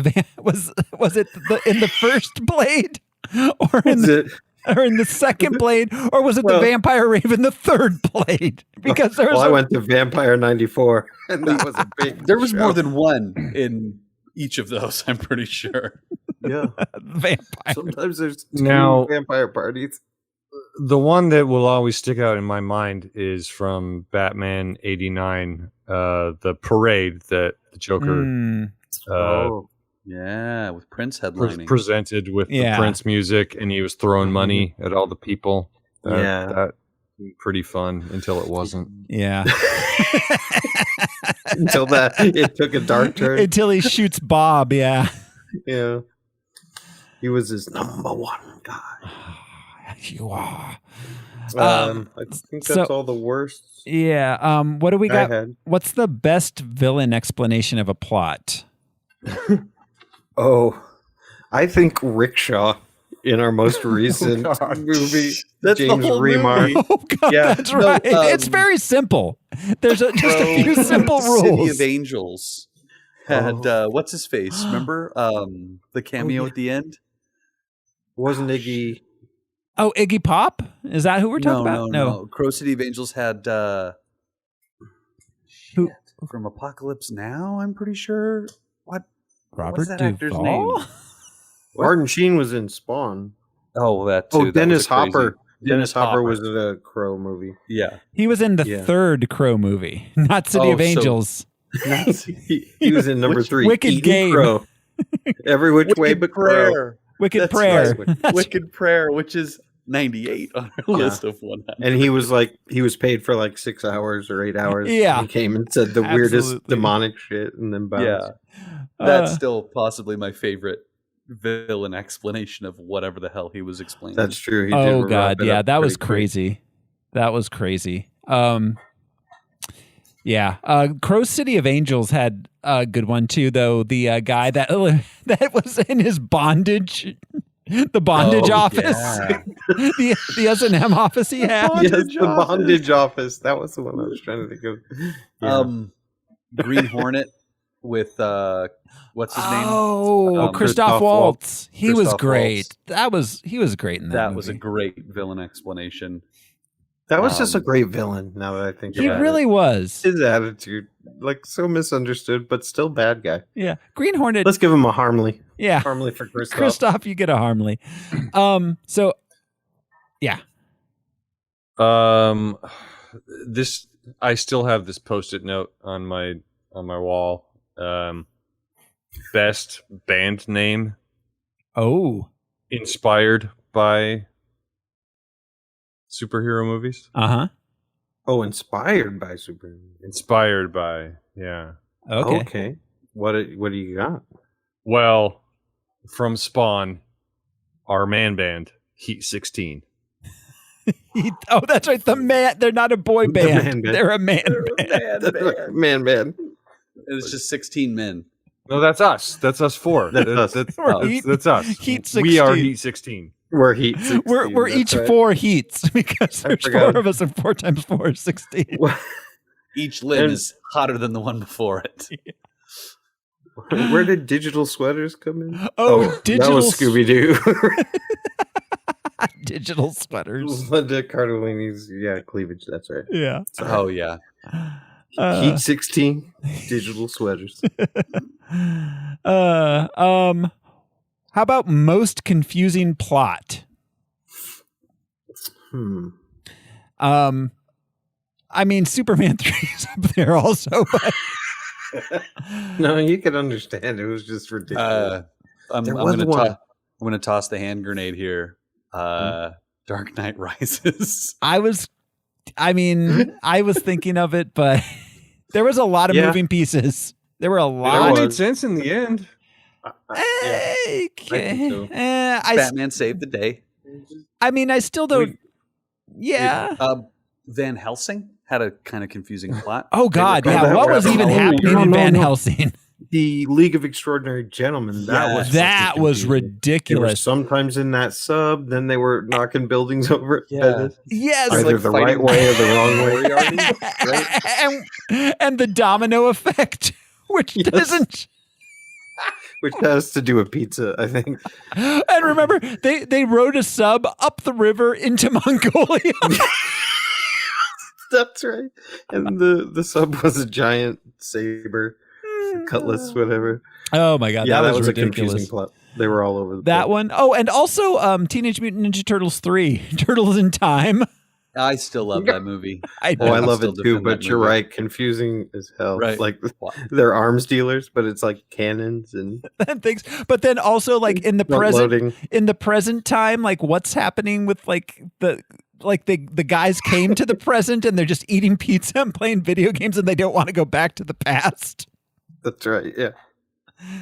was it in the first Blade, or in Was the, it? or in the second Blade, or was it the Well- vampire rave in the third Blade? Because there was Well, I went to Vampire 94, and that was a big There was show. more than one in each of those. I'm pretty sure. Yeah. vampire. Sometimes there's two Now- vampire parties. The one that will always stick out in my mind is from Batman '89, the parade that the Joker Mm, Oh. Yeah, with Prince headlining. presented with Yeah. the Prince music, and he was throwing money at all the people. Yeah. That pretty fun until it wasn't. yeah. Until that, it took a dark turn. Until he shoots Bob. Yeah. Yeah. He was his number one guy. You are. I think that's so- all the worst Yeah. What do we I got? had. What's the best villain explanation of a plot? Oh, I think Rickshaw in our most recent God. movie, That's the James whole Remar. movie. Oh God, Yeah. that's No, right. It's very simple. There's just a few simple City rules. of Angels had what's his face? Remember the cameo yeah. at the end? Wasn't Iggy? Oh, Iggy Pop? Is that who we're talking about? No. Crow City of Angels had Who- shit, from Apocalypse Now. I'm pretty sure. Robert What's that actor's Duvall? name? Martin Sheen was in Spawn. Oh, that too. Oh, That Dennis was a crazy- Hopper. Dennis Hopper Hopper. was in a Crow movie. Yeah. He was in the Yeah. third Crow movie, not City Oh, of so- Angels. he was in number Which- 3. Wicked Eating Game. Crow. Every which way but Crow. Wicked That's Prayer. right. Wicked Prayer, which is 98 on our list of 100. And he was paid for like 6 hours or 8 hours. Yeah. He came and said the weirdest Absolutely. demonic shit and then bounced. Yeah. That's still possibly my favorite villain explanation of whatever the hell he was explaining. That's true. He did Oh wrap God, it yeah, up that was pretty quick. crazy. That was crazy. Yeah, Crow City of Angels had a good one too, though. The guy that was in his bondage, the bondage Oh, office, yeah. the S&M office he had. Yes, the bondage office. That was the one I was trying to think of. Yeah. Green Hornet with what's his name? Oh, Christoph Christoph Waltz. He was Christoph great. Waltz. He was great in that. That was a movie. great villain explanation. That was just a um, great villain. Now that I think He about really it. was. His attitude, like so misunderstood, but still bad guy. Yeah, Green Hornet. Let's give him a Harmly. Yeah, Harmly for Christoph. Christoph, you get a Harmly. So yeah. This I still have this post-it note on my wall. Best band name Oh. inspired by superhero movies. Uh-huh. Oh, inspired by Superman. Inspired by, yeah. Okay. What do you got? Well, from Spawn, our man band, Heat 16. Oh, that's right. They're not a boy The band. man band. They're a man band. Man. It was just 16 men. No, that's us. That's us four. That's us. That's We're Heat- that's us. Heat We are 16. Heat 16. We're heat 16. We're that's each right. 4 heats because I there's forgot. 4 of us, and 4 times 4 is 16. Each limb And- is hotter than the one before it. Where did digital sweaters come in? Oh, that was Scooby Doo. digital sweaters. Linda Cardellini's cleavage. That's right. Yeah. Oh yeah. Heat 16 digital sweaters. How about most confusing plot? I mean, Superman 3 is up there also, but No, you can understand. It was just ridiculous. I'm going to toss the hand grenade here. Dark Knight Rises. I was thinking of it, but there was a lot of moving pieces. There were a lot. It made sense in the end. I think so. Batman saved the day. I mean, I still don't. Yeah. Van Helsing had a kind of confusing plot. Oh God, They were- yeah. What was even happening in Van no. Helsing? The League of Extraordinary Gentlemen. That was They were ridiculous. sometimes in that sub, then they were knocking buildings over. Yeah. Yes, Either the right way or the wrong way. and the domino effect, which doesn't. Which has to do with pizza, I think. And remember, they rode a sub up the river into Mongolia. That's right. And the sub was a giant saber, cutlass, whatever. Oh my God, Yeah, that was a confusing ridiculous. plot. They were all over the That place. one. Oh, and also Teenage Mutant Ninja Turtles 3, Turtles in Time. I still love that movie. I Oh, I I'll love still it too, defend but that you're movie. right. Confusing as hell. Right. Like they're arms dealers, but it's like cannons and and things. But then also like in the front-loading. present time, like what's happening with like the guys came to the present and they're just eating pizza and playing video games and they don't want to go back to the past. That's right. Yeah.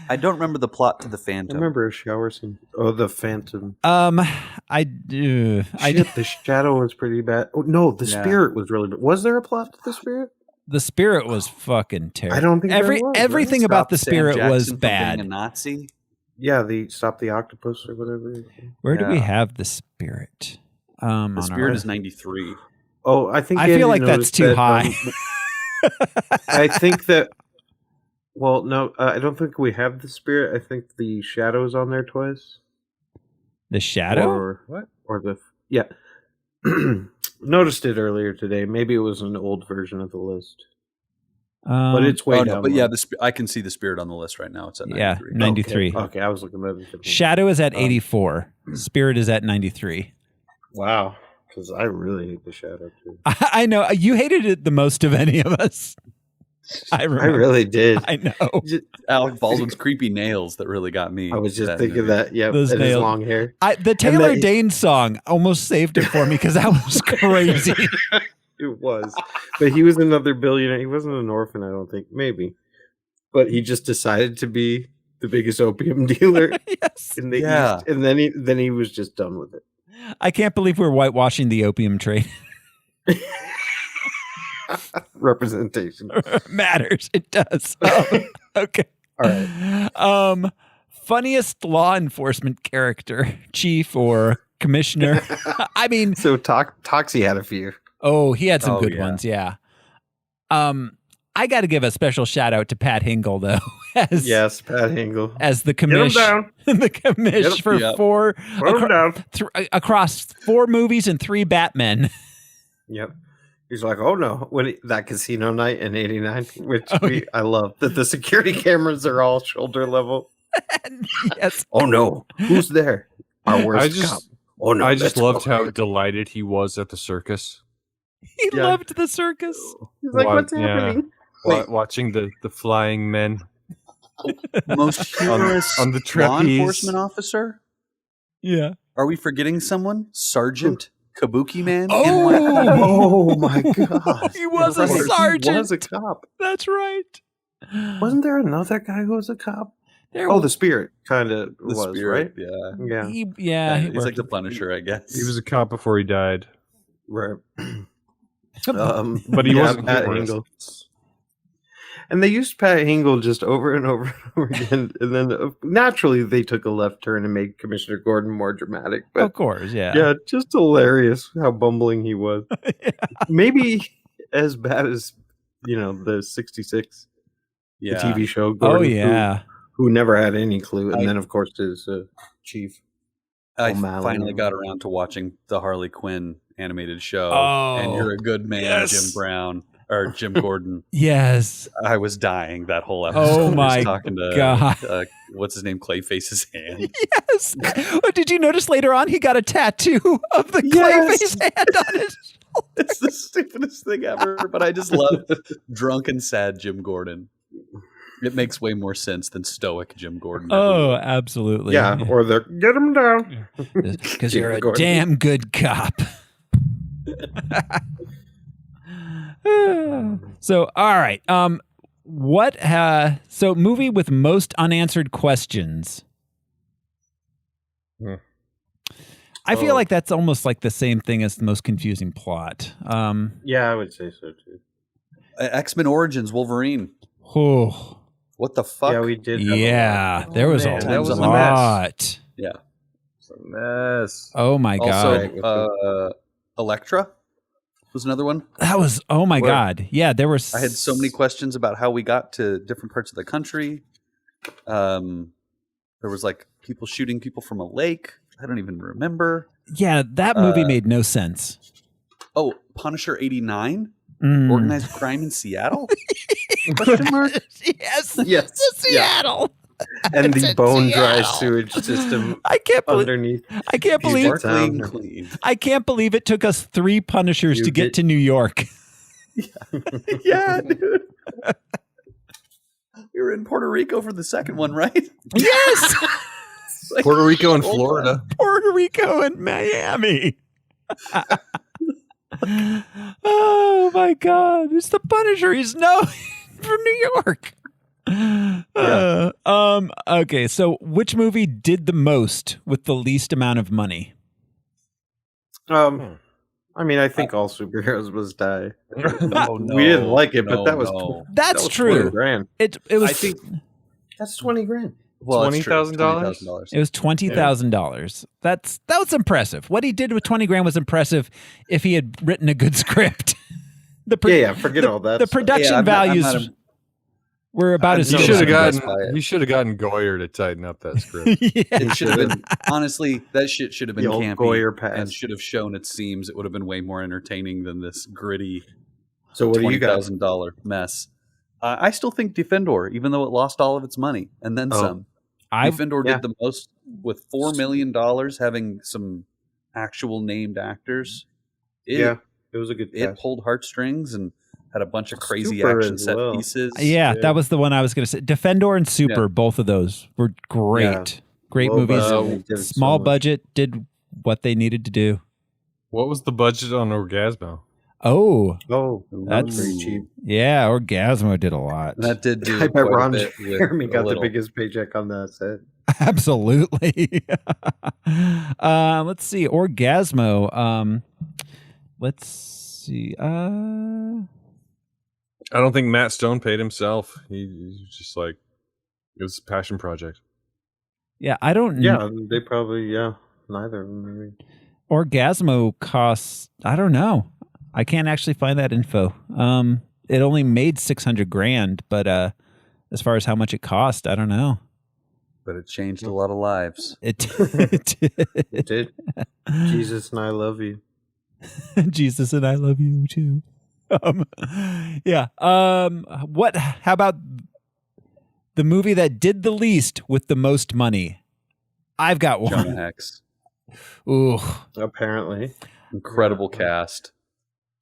I don't remember the plot to the I Phantom. remember a shower scene. Oh, the Phantom. I do. The shadow was pretty bad. Oh no, the spirit was really bad. Was there a plot to the spirit? The spirit was fucking terrible. I don't think there was, everything right? about the Stop Sam spirit Jackson was from bad. being a Nazi. Yeah, the Stop the Octopus or whatever. Where do we Yeah. have the spirit? The spirit is 93. Oh, I think I feel Andy like that's noticed too that, high. I think that. Well, no, I don't think we have the spirit. I think the shadow's on there twice. The shadow? Or what? Or the noticed it earlier today. Maybe it was an old version of the list, but it's way down. But low. yeah, I can see the spirit on the list right now. It's at 93. 93. Okay, I was looking at it. Shadow is at 84. Spirit is at 93. Wow, because I really hate the shadow too. I know you hated it the most of any of us. I remember. I really did. I know. Alec Baldwin's creepy nails that really got me. I was just that thinking movie. that. Yeah, Those and his nails. long hair. The Taylor Dane song almost saved it for me because that was crazy. It was, but he was another billionaire. He wasn't an orphan, I don't think. Maybe, but he just decided to be the biggest opium dealer Yes. in the Yeah. East, and then he was just done with it. I can't believe we're whitewashing the opium trade. Representation. Matters. It does. Okay. All right. Funniest law enforcement character, chief or commissioner. I mean, So Toxie had a few. oh, he had some Oh, good yeah. ones. Yeah. I got to give a special shout out to Pat Hingle though, as Yes, Pat Hingle. as the Get him commish, down. the commish Yep. for Yep. four Put him down. across 4 movies and 3 Batmen. Yep. He's like, oh no, that casino night in '89, which Oh, yeah. I love that the security cameras are all shoulder level. Yes. Oh no, who's there? Our worst I just- cop. Oh no, I just that's loved all how right. delighted he was at the circus. He Yeah. loved the circus. He's like, Wa- what's yeah. happening? Watching the flying men Most humorous on the law trapeze. enforcement officer? Yeah. Are we forgetting someone? Sergeant Kabuki Man? Oh! Oh my god, He was a You're right. He sergeant. was a cop. That's right. Wasn't there another guy who was a cop? There Oh, the spirit kind of The was, spirit, right? yeah. Yeah, he He's like worked. the Punisher, I guess. He was a cop before he died. right. But he wasn't Pat humorous. Hingle. And they used Pat Hingle just over and over and over again. And then naturally they took a left turn and made Commissioner Gordon more dramatic. But Of course, yeah. yeah, just hilarious how bumbling he was. Yeah. Maybe as bad as, the 66 the TV show. Gordon, Oh, yeah. Who never had any clue. And then, of course, his chief. I O'Malley. finally got around to watching the Harley Quinn animated show. Oh, and You're a Good Man, yes. Jim Brown. Or Jim Gordon. Yes. I was dying that whole episode. Oh, my talking to, God. What's his name? Clayface's hand. Yes. Oh, did you notice later on he got a tattoo of the Clayface hand on his shoulder? It's the stupidest thing ever, but I just love drunk and sad Jim Gordon. It makes way more sense than stoic Jim Gordon. Oh, absolutely. Yeah, or the get him down. Because you're a Gordon. damn good cop. So, all right. So movie with most unanswered questions. I feel like that's almost like the same thing as the most confusing plot. Yeah, I would say so too. X-Men Origins Wolverine. Oh, What the fuck? Yeah, we did. have a yeah. lot. There was man, a that was a lot. Yeah. It's a mess. Oh my god. Also, Elektra was another one. That was, oh my Where- god. Yeah, there was. I had so many questions about how we got to different parts of the country. There was like people shooting people from a lake. I don't even remember. Yeah, that movie made no sense. Oh, Punisher 89? Mm. Organized crime in Seattle? Question mark? Yes. Yes. Seattle. And It's the in bone dry Seattle. sewage system I can't believe. underneath. I can't believe. Sparkling Town. clean. I can't believe it took us 3 Punishers You to get get- to New York. Yeah, dude. We were in Puerto Rico for the second one, right? Yes. Like, Puerto Rico and hold Florida. Puerto Rico and Miami. Oh my God! It's the Punisher. He's from New York. Okay, so which movie did the most with the least amount of money? I mean, I think all superheroes was die. Oh, no, We didn't like it, no, but that was no. That's that was true. $20,000. It was. I think That's $20,000. well, it's true. $20,000? $20,000. It was $20,000. That was impressive. What he did with $20,000 was impressive. If he had written a good script, Forget all that. The stuff. production I'm not values were about as I'm You not good. should have impressed by gotten. it. You should have gotten Goyer to tighten up that script. Yeah. It should have been honestly. That shit should have been The old campy Goyer pass. and should have shown its seams. It would have been way more entertaining than this gritty So what do you got? $20,000 mess. I still think Defendor, even though it lost all of its money and then Oh. some. Defendor did the most with $4 million, having some actual named actors. It was a good It pass. pulled heartstrings and had a bunch of crazy Super action as set well. pieces. Yeah, that was the one I was going to say. Defendor and Super, both of those were great. Yeah. Great Low movies. budget, they did so Small much. budget, did what they needed to do. What was the budget on Orgasmo? Oh, That's- pretty cheap. Yeah, Orgasmo did a lot. And that did do I bet quite a Ron bit with Jeremy a got the little. biggest paycheck on that set. Absolutely. Let's see. Orgasmo. Let's see. I don't think Matt Stone paid himself. He was just like, it was a passion project. Yeah, I don't Yeah, they probably neither of them maybe. Orgasmo costs, I don't know. I can't actually find that info. It only made $600,000, but as far as how much it cost, I don't know. But it changed a lot of lives. It It did. Jesus and I love you. Jesus and I love you too. Yeah. How about the movie that did the least with the most money? I've got Jonah one. Hex. Ooh. Apparently, Incredible cast.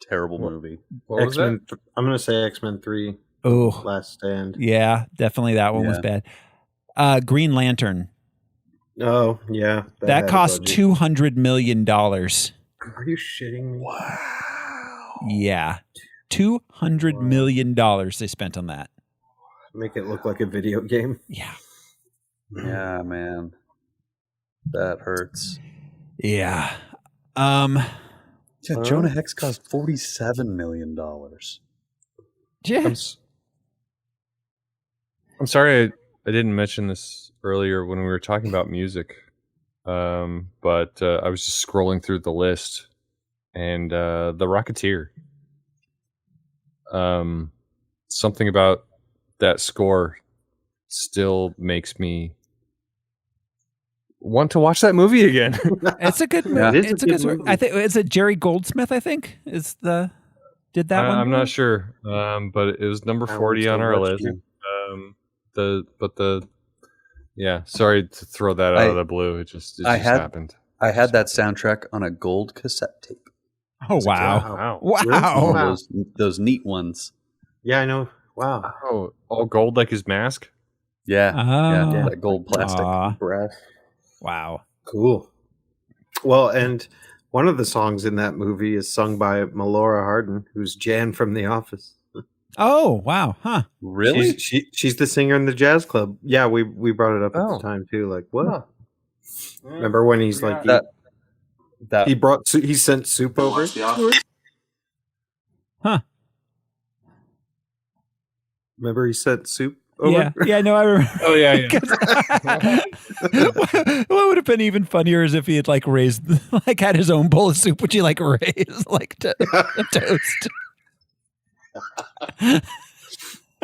Terrible movie. What was that? X-Men. I'm gonna say X-Men 3. Ooh. Last Stand. Yeah, definitely that one was bad. Green Lantern. Oh yeah, That had a cost budget. $200 million. Are you shitting me? Yeah. $200 million they spent on that. Make it look like a video game. Yeah. Yeah, man. That hurts. Yeah. Yeah, Jonah Hex cost $47 million. Yeah. I'm sorry I didn't mention this earlier when we were talking about music, but I was just scrolling through the list, and The Rocketeer. Something about that score still makes me want to watch that movie again. It's a good movie. It's a good movie. I think is it Jerry Goldsmith. I think did that one. I'm not sure, but it was number 40 on our list. Sorry to throw that out of the blue. It just happened. I had that soundtrack on a gold cassette tape. Oh wow! Those neat ones. Yeah, I know. Wow. Oh, all gold like his mask. Yeah, that gold plastic. Brass. Wow. Cool. Well, and one of the songs in that movie is sung by Melora Hardin, who's Jan from The Office. Oh, wow. Huh. Really? She's the singer in the jazz club. Yeah, we brought it up at the time too. Like, what? Huh. Remember when he's like he sent soup over? Huh. Remember he sent soup over? Yeah, no, I remember. Oh, yeah. What would have been even funnier is if he had had his own bowl of soup, which he raised a toast.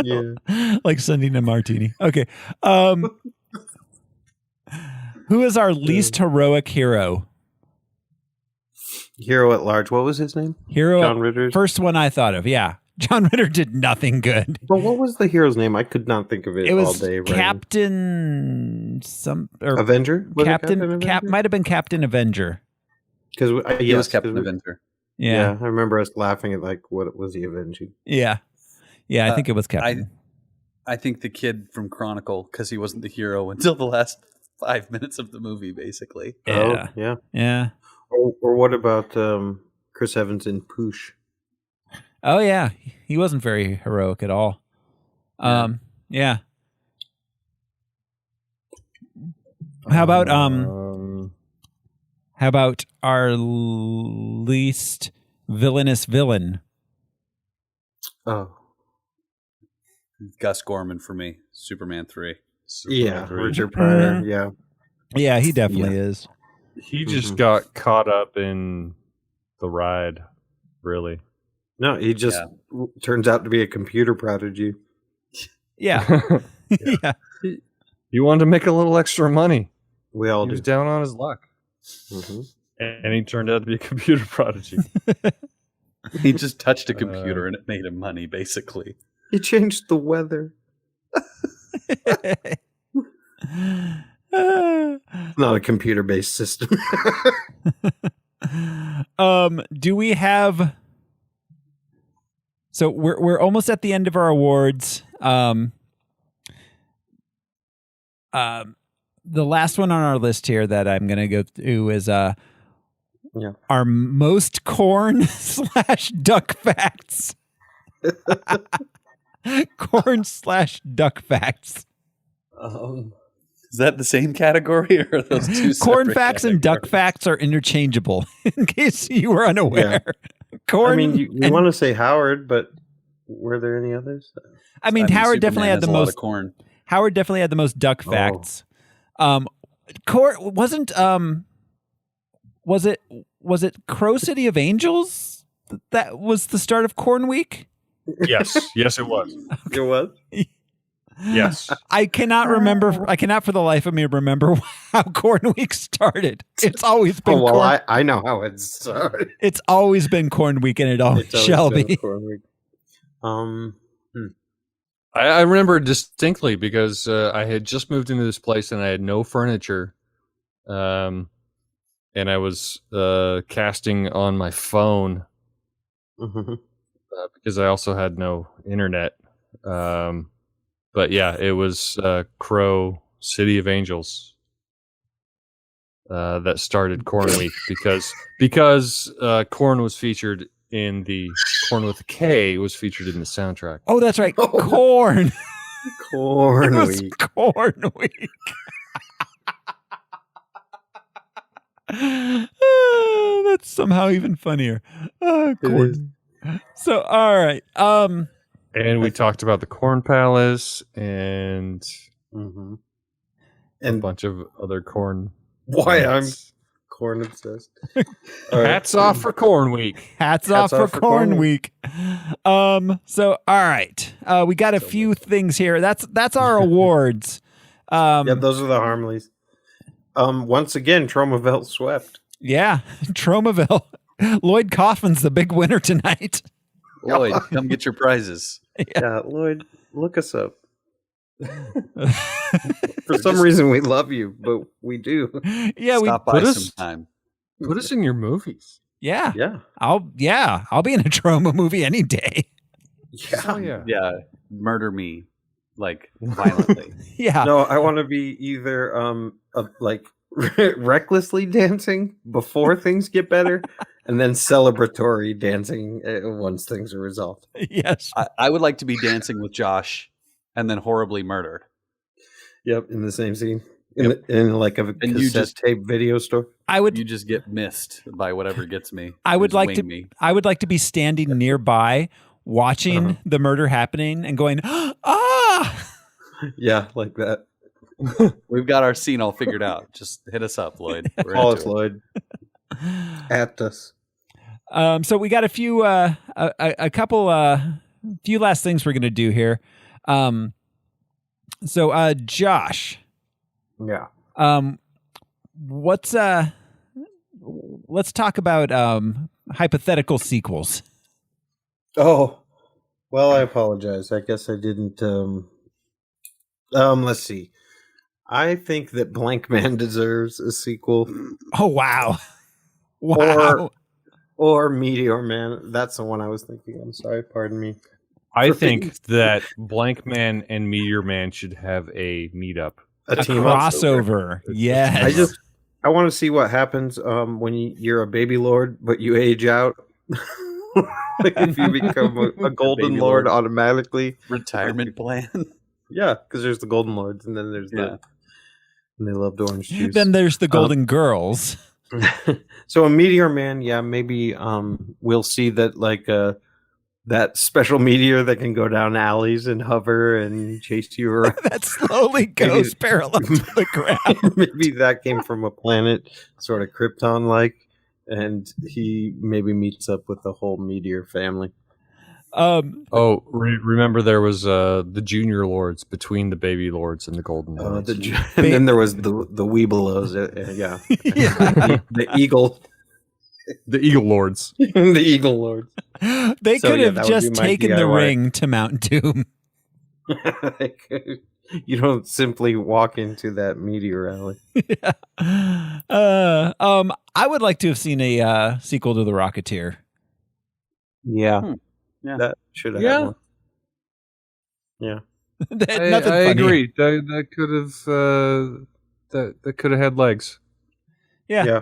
Yeah. Like sending a martini. Okay. Who is our least heroic hero? Hero at large. What was his name? John Ritter. First one I thought of. Yeah. John Ritter did nothing good. But what was the hero's name? I could not think of it all day. Captain Avenger? Might have been Captain Avenger. Because it was Captain Avenger. Yeah. I remember us laughing at what was he avenging? Yeah. Yeah, I think it was Captain. I think the kid from Chronicle, because he wasn't the hero until the last 5 minutes of the movie, basically. Yeah. Oh, yeah. Yeah. Or what about Chris Evans in Poosh? Oh, yeah. He wasn't very heroic at all. Yeah. How about our least villainous villain? Oh. Gus Gorman for me. Superman 3. Richard Pryor. Mm-hmm. Yeah. Yeah, he definitely is. He just got caught up in the ride, really. No, he just turns out to be a computer prodigy. Yeah. Yeah. He wanted to make a little extra money. We all He was do. down on his luck. Mm-hmm. And he turned out to be a computer prodigy. He just touched a computer and it made him money, basically. He changed the weather. Not a computer-based system. Do we have... So we're almost at the end of our awards. The last one on our list here that I'm going to go through is our most corn / duck facts. Corn / duck facts. Is that the same category or are those two corn separate facts and duck facts are interchangeable, in case you were unaware. Yeah. Corn. I mean, you want to say Howard, but were there any others? I mean Howard Superman definitely had has the a lot most of corn. Howard definitely had the most duck facts. Corn wasn't. Was it Crow City of Angels? That was the start of Corn Week. Yes, it was. It was. Yes. I cannot remember. I cannot for the life of me remember how Corn Week started. It's always been. Oh, well, I know how it started. It's always been Corn Week, and it always shall be. Corn Week. I remember distinctly because I had just moved into this place and I had no furniture. And I was casting on my phone because I also had no internet. But yeah, it was Crow City of Angels that started Corn Week because Corn was featured in the Corn with a K was featured in the soundtrack. Oh, that's right, Corn. Corn Week. Corn Week. That's somehow even funnier. Corn. So, all right. And we talked about the Corn Palace and Mm-hmm. a bunch of other corn. Why nuts. I'm corn obsessed. Hats off for Corn Week. Hats off for Corn Week. So all right, we got a few things here. That's our awards. Yeah, those are the Harmlies. Once again, Tromaville swept. Yeah, Tromaville. Lloyd Coffin's the big winner tonight. Lloyd, come get your prizes. Yeah, Lloyd, look us up. For some reason, we love you, but we do. Yeah, Stop by sometime. Put us in your movies. Yeah, Yeah. I'll be in a Troma movie any day. Yeah. Yeah, murder me like violently. Yeah. No, I want to be either like recklessly dancing before things get better, and then celebratory dancing once things are resolved. Yes. I would like to be dancing with Josh and then horribly murdered. Yep, in the same scene. In like a cassette tape video store. You just get missed by whatever gets me. I would like to be standing nearby watching the murder happening and going, ah! Yeah, like that. We've got our scene all figured out. Just hit us up, Lloyd. Call us, Lloyd. At us. So we got a few, a couple, few last things we're going to do here. So Josh. Yeah. Let's talk about hypothetical sequels. Oh, well, I apologize. I guess I didn't. Let's see. I think that Blank Man deserves a sequel. Oh wow, wow. Or Meteor Man. That's the one I was thinking. I'm sorry. Pardon me. I think that Blank Man and Meteor Man should have a meetup. A crossover. Yes. I want to see what happens when you're a baby lord, but you age out. Like if you become a golden lord automatically. Retirement plan. Yeah, because there's the golden lords, and then there's and they loved orange juice. Then there's the golden girls. So a Meteor Man, yeah, maybe we'll see that like that special meteor that can go down alleys and hover and chase you around. That slowly goes parallel to the ground. Maybe that came from a planet sort of Krypton-like, and he maybe meets up with the whole meteor family. Remember there was the Junior Lords between the Baby Lords and the Golden Lords. And then there was the Weebelows. Yeah. The Eagle. The Eagle Lords. The Eagle Lords. They could have just taken the ring to Mount Doom. You don't simply walk into that meteor alley. I would like to have seen a sequel to The Rocketeer. Yeah. Yeah. That should have had one. Yeah. Nothing I funny. agree. That could have had legs. Yeah.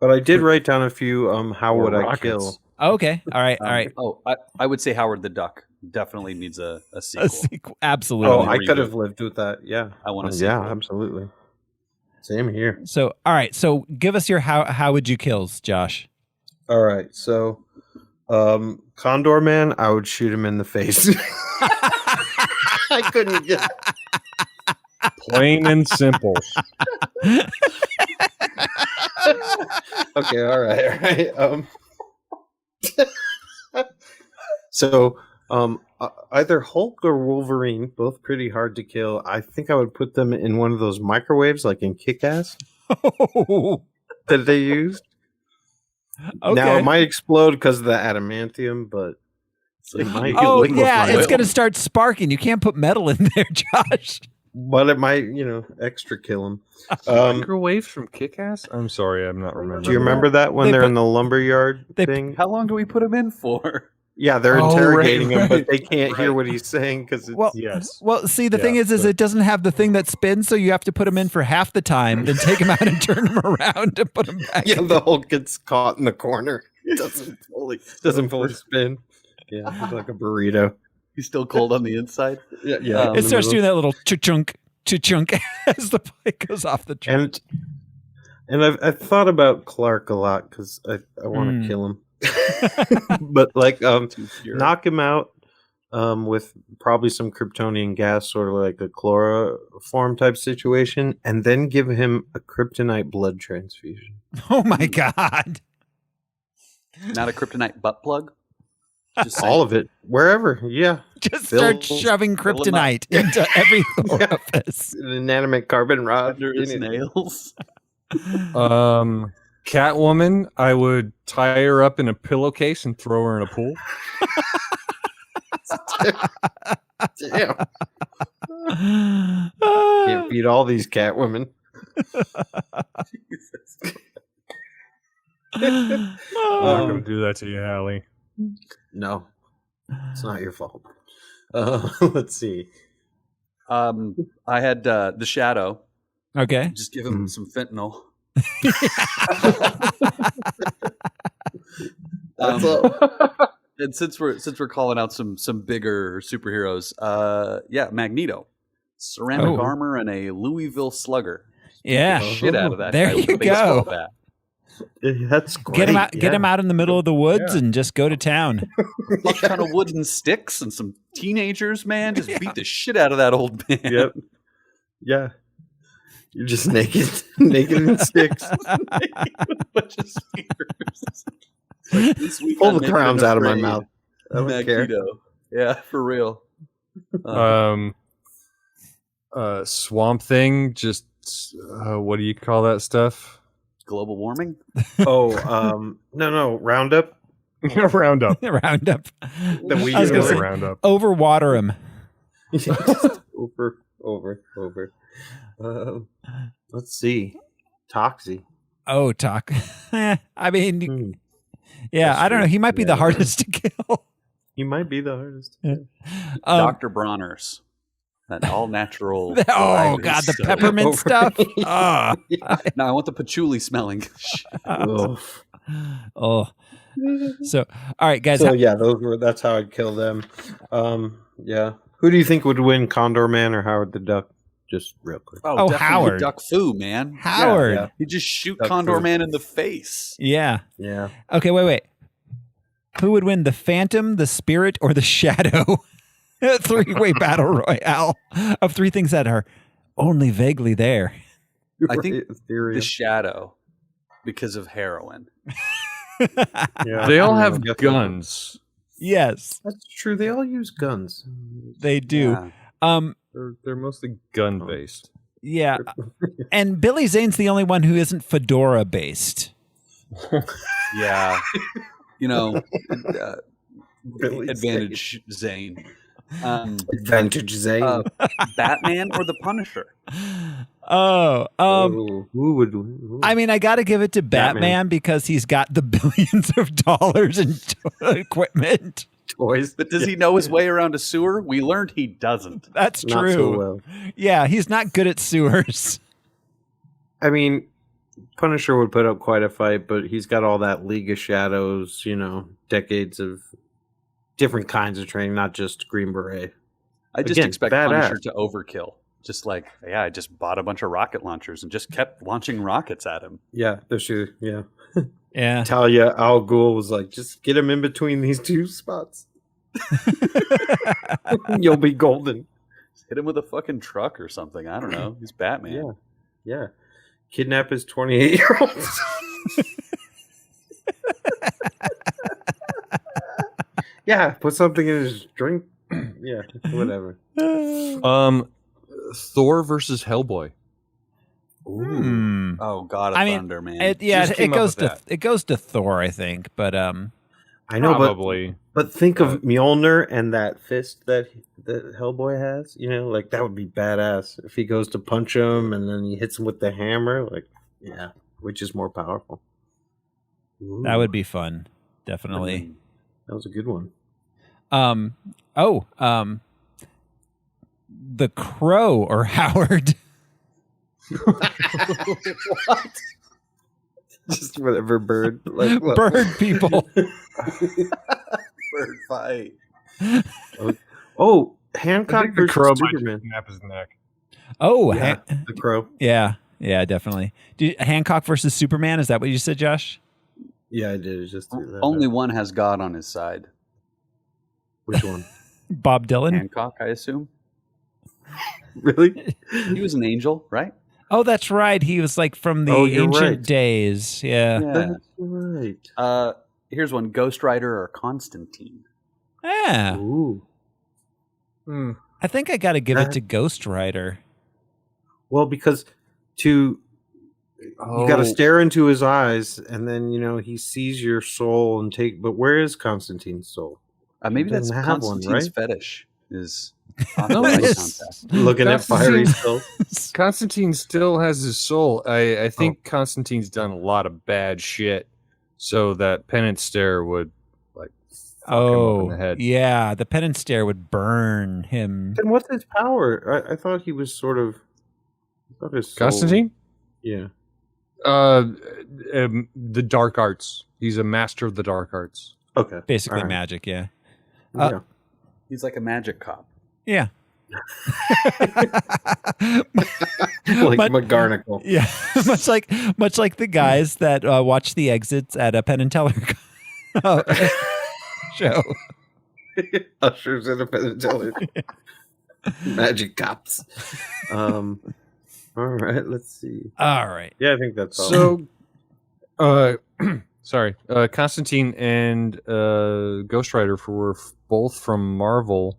But I did write down a few how would I kill. Okay. All right. I would say Howard the Duck definitely needs a sequel. A sequel. Absolutely. Oh, I could have lived with that. Yeah. I want a sequel. Yeah, absolutely. Same here. So, all right. So give us your how would you kills, Josh. All right. So Condor Man, I would shoot him in the face. I couldn't get Plain and simple. Okay, all right. So either Hulk or Wolverine, both pretty hard to kill. I think I would put them in one of those microwaves like in Kick-Ass that they used. Okay. Now it might explode because of the adamantium, but it might liquefy. It's going to start sparking. You can't put metal in there, Josh. But it might, extra kill him. Microwaves from Kick-Ass? I'm sorry, I'm not remembering. Do you remember that when they're in the lumberyard thing? How long do we put him in for? Yeah, they're interrogating him, but they can't hear what he's saying because Yes. Well, see, the thing is it doesn't have the thing that spins, so you have to put him in for half the time, then take him out and turn him around and put him back. Yeah, the Hulk gets caught in the corner. It doesn't fully spin. Yeah, it's like a burrito. He's still cold on the inside. Yeah. It starts doing that little cha-chunk as the plate goes off the trunk. And I've thought about Clark a lot because I want to kill him. But like Too pure. knock him out with probably some Kryptonian gas, sort of like a chloroform type situation, and then give him a kryptonite blood transfusion. Oh my God. Not a kryptonite butt plug. Just All of it, wherever, yeah. Just Fill- start shoving fill him up. kryptonite into every orifice. An inanimate carbon rod under his nails. Catwoman, I would tie her up in a pillowcase and throw her in a pool. Damn. Can't beat all these Catwomen. I'm not going to do that to you, Hallie. No, it's not your fault. Let's see. I had the Shadow. Okay. Just give him some fentanyl. And since we're calling out some bigger superheroes, Magneto, ceramic armor and a Louisville Slugger. Yeah. Shit out of that. There guy with you a baseball go. bat. That's great. Get him out. Get him out in the middle of the woods and just go to town. Fuck ton of wooden sticks and some teenagers, man, just beat the shit out of that old man. Yep. Yeah. You're just naked, naked in sticks. Bunch of spears. Like, this week Pull I'm the making crowns an out of my afraid. mouth. I don't care. Magneto. Yeah, for real. Swamp Thing, just what do you call that stuff? Global warming? Oh, no, Roundup. Roundup. Roundup. The weed I was gonna say, Roundup. overwater him. over. Let's see. Toxie. Oh, talk. I mean, yeah, That's I don't know. true. He might be the hardest to kill. He might be the hardest. Dr. Bronner's. That all natural. Oh God, the peppermint stuff. Oh. No, I want the patchouli smelling. Oh. So, all right, guys. So yeah, that's how I'd kill them. Yeah. Who do you think would win, Condor Man or Howard the Duck? Just real quick. Oh, definitely Howard. Duck Fu, man. Howard. Yeah. You just shoot Duck Condor Fu. Man in the face. Yeah. Yeah. Okay, wait. Who would win, the Phantom, the Spirit, or the Shadow? Three-way battle royale of three things that are only vaguely there. I think Ethereum. the Shadow, because of heroin. Yeah. They all have Guess guns. Yes, That's true. They all use guns. they do. Yeah. They're mostly gun based. Yeah. And Billy Zane's the only one who isn't fedora based. Yeah. You know, Billy advantage Zane. Advantage Zane. Batman or the Punisher? Oh, Who would? Who? I mean, I got to give it to Batman because he's got the billions of dollars in equipment. Toys. But does he know his way around a sewer? We learned he doesn't. That's Not true. so well. Yeah, he's not good at sewers. I mean, Punisher would put up quite a fight, but he's got all that League of Shadows, decades of different kinds of training, not just Green Beret. I just Again, expect badass. Punisher to overkill. Just like, I just bought a bunch of rocket launchers and just kept launching rockets at him. Yeah, that's true. Yeah. Yeah. Talia al Ghul was like, just get him in between these two spots. You'll be golden. Hit him with a fucking truck or something. I don't know. He's Batman. Yeah. Kidnap his 28-year-old. Yeah, put something in his drink. Yeah, whatever. Thor versus Hellboy. Oh, God of Thunder, man. It goes to Thor, I think, but I know, Probably. but think of Mjolnir and that fist that Hellboy has. Like that would be badass if he goes to punch him and then he hits him with the hammer. Like, yeah, which is more powerful? that would be fun, definitely. That was a good one. The Crow or Howard. What? Just whatever bird. Like what? Bird people. Bird fight. Oh, I Hancock think the versus crow might Superman. just snap his neck. Oh, Yeah, the crow. yeah, definitely. Hancock versus Superman. Is that what you said, Josh? Yeah, I did. Just threw that Only out. one has God on his side. Which one? Bob Dylan. Hancock, I assume. Really? He was an angel, right? Oh, that's right. He was like from the you're ancient right. days. Yeah. That's right. Here's one: Ghost Rider or Constantine. Yeah. Ooh. I think I got to give it to Ghost Rider. Well, because you got to stare into his eyes, and then he sees your soul and take. But where is Constantine's soul? Maybe that's doesn't have one, Constantine's right? fetish. Is No, eye it's- contact. Looking at fiery Constantine- skulls. Constantine still has his soul. I think Constantine's done a lot of bad shit, so that penance stare would fuck him up in the head. Yeah. The penance stare would burn him. Then what's his power? I thought he was sort of. I thought his soul, Constantine? Yeah. The dark arts. He's a master of the dark arts. Okay. Basically All right. magic. Yeah. Yeah. He's like a magic cop. Yeah. Like But- McGarnacle. Yeah, much like the guys that watch the exits at a Penn and Teller show. Ushers in a Penn and Teller. Magic cops. All right, let's see. All right. Yeah, I think that's all. So, sorry, Constantine and Ghost Rider were both from Marvel.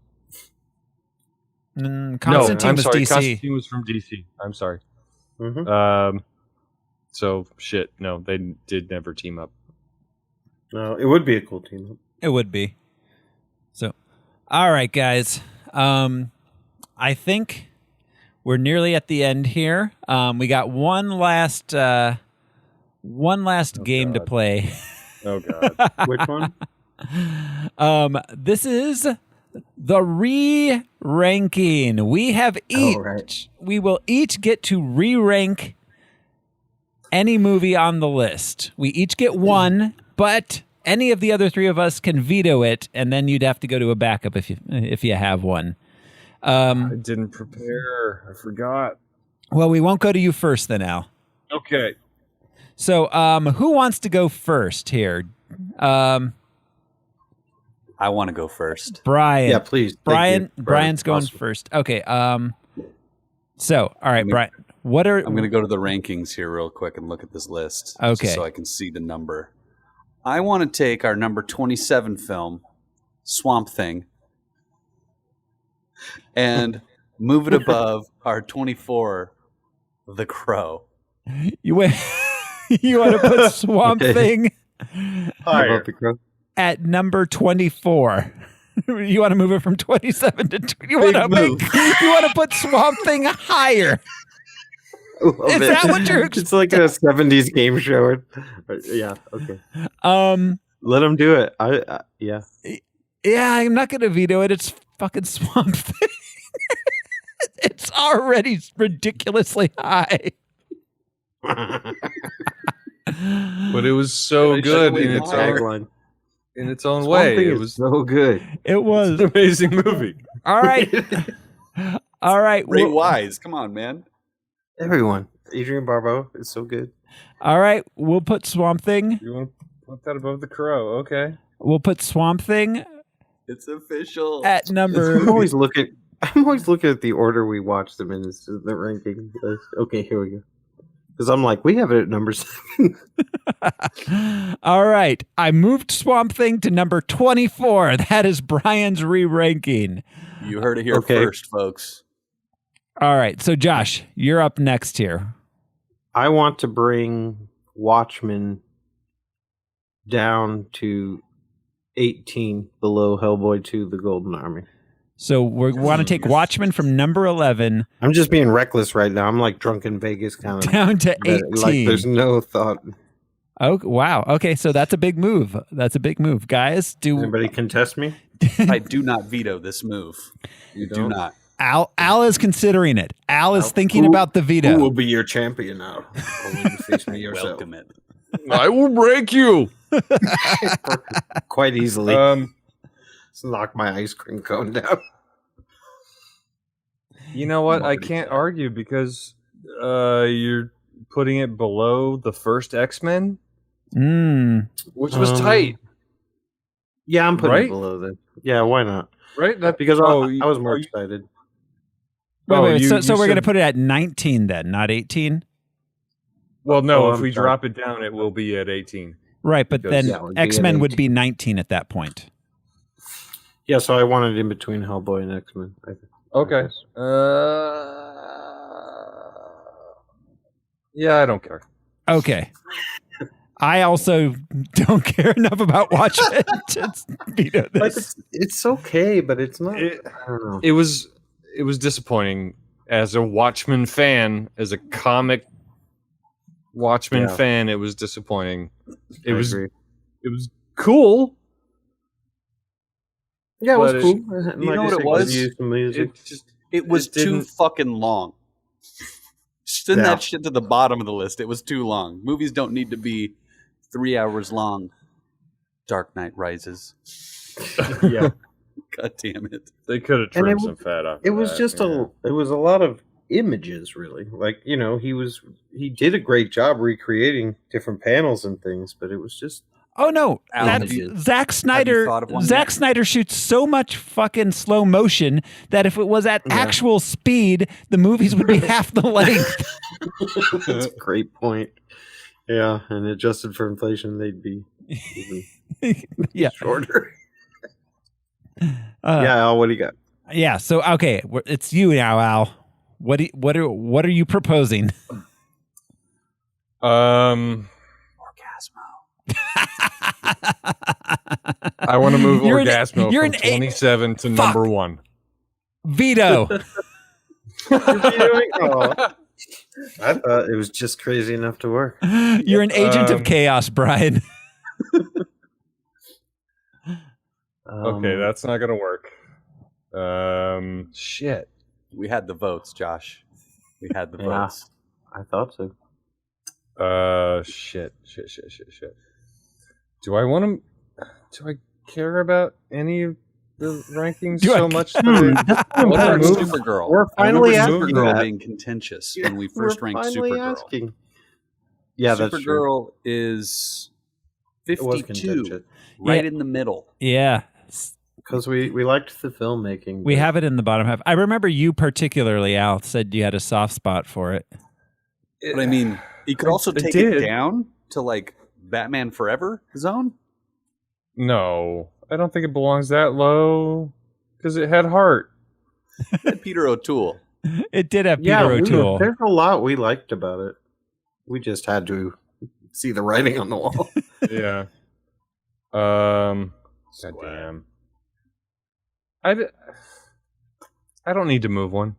Constantine I'm was sorry. DC. Constantine was from DC. I'm sorry. Mhm. So shit. No, they did never team up. No, it would be a cool team up. It would be. So, all right, guys. I think we're nearly at the end here. We got one last game to play. Oh god. Which one? This is the re-ranking. We have each. right. We will each get to re-rank any movie on the list. We each get one, but any of the other three of us can veto it, and then you'd have to go to a backup if you have one. I didn't prepare. I forgot. Well, we won't go to you first then, Al. Okay. So, who wants to go first here? I want to go first. Brian. Yeah, please. Thank Brian. you. Brian's going Awesome. first. Okay. So, all right, Brian. What are I'm going to go to the rankings here real quick and look at this list. Okay. So I can see the number. I want to take our number 27 film, Swamp Thing, and move it above our 24, The Crow. you want to put Swamp Okay. Thing How about the crow? at number 24? You want to move it from 27 to 20? You want to put Swamp Thing higher? Is that what you're It's like a 70s game show. Yeah, okay. Let them do it. Yeah. Yeah, I'm not going to veto it. It's fucking Swamp Thing. It's already ridiculously high. But it was so good in its own, Tagline. in its own Swamp way. Thing It is was so good. It was. an amazing movie. All right. All right. Ray well- Wise. Come on, man. Everyone. Adrian Barbeau is so good. All right. We'll put Swamp Thing. You want to put that above The Crow? Okay. We'll put Swamp Thing It's official. at number. I'm always looking at the order we watch them in is the ranking list. Okay, here we go. Because I'm like, we have it at number 7. All right. I moved Swamp Thing to number 24. That is Brian's re-ranking. You heard it here Okay. first, folks. All right. So, Josh, you're up next here. I want to bring Watchmen down to 18 below Hellboy 2, The Golden Army. So we want to take Watchmen from number 11 I'm just being reckless right now. I'm like drunk in Vegas kind of. down to 18. Like there's no thought. Oh, wow. Okay. So that's a big move. That's a big move. Guys, Does anybody contest me? I do not veto this move. You do don't? not. Al is considering it. Al is thinking Who- about the veto. Who will be your champion now? Only you face me yourself. Welcome it. I will break you. Quite easily. Just knock my ice cream cone down. You know what? I can't argue because you're putting it below the first X-Men. which was tight, Yeah, I'm putting Right? it below that. Yeah, why not? right? That Because you- I was more excited. Wait, you so we're going to said- put it at 19 then, not 18? Well, no, Oh, if I'm we sorry. drop it down, it will be at 18. Right, but Because- then Yeah, it would be at X-Men would 18. be 19 at that point. Yeah, so I wanted in between Hellboy and X-Men. Okay. Yeah, I don't care. Okay. I also don't care enough about Watchmen to veto Like this. it's okay, but it's not. It- I don't know. It was disappointing as a Watchmen fan, as a comic Watchmen Yeah. fan. It was disappointing. I agree. It was cool. Yeah, it was but cool. You know what it was? Some music. It just It was It too didn't- fucking long. Send Yeah. that shit to the bottom of the list. It was too long. Movies don't need to be 3 hours long. Dark Knight Rises. yeah, God damn it. they could have And trimmed it some fat off. It of was that, just yeah. it was a lot of images, really. Like, he did a great job recreating different panels and things, but it was just Oh no, Alan, that's have you- Zack Snyder. thought of one Zack yet? Snyder shoots so much fucking slow motion that if it was at Yeah. actual speed, the movies would be half the length. that's a great point. Yeah, and adjusted for inflation, they'd be even Yeah. shorter. Yeah. Yeah, Al, what do you got? Yeah. So okay, it's you now, Al. What are you proposing? Orgasmo. I want to move You're an- Orgasmo you're from an eight- 27 to Fuck. number 1. Veto. Oh, I thought it was just crazy enough to work. You're an agent of chaos, Brian. Okay, that's not gonna work. Shit. We had the votes, Josh. We had the Yeah. votes. I thought so. Shit. Do I care about any of the rankings Do I- so much? What about move- Supergirl? We're I remember finally asking Supergirl that. being contentious when we first We're ranked finally Supergirl. asking. Yeah, that's true. Supergirl is It was 52, contentious. right Yeah. in the middle. Yeah. Because we liked the filmmaking. We but- have it in the bottom half. I remember you particularly, Al, said you had a soft spot for it. But I mean, you could also I take did. it down to like Batman Forever zone. No, I don't think it belongs that low because it had heart. That Peter O'Toole. It did have Peter Yeah, O'Toole. there's a lot we liked about it. We just had to see the writing on the wall. Yeah. Goddamn. I don't need to move one.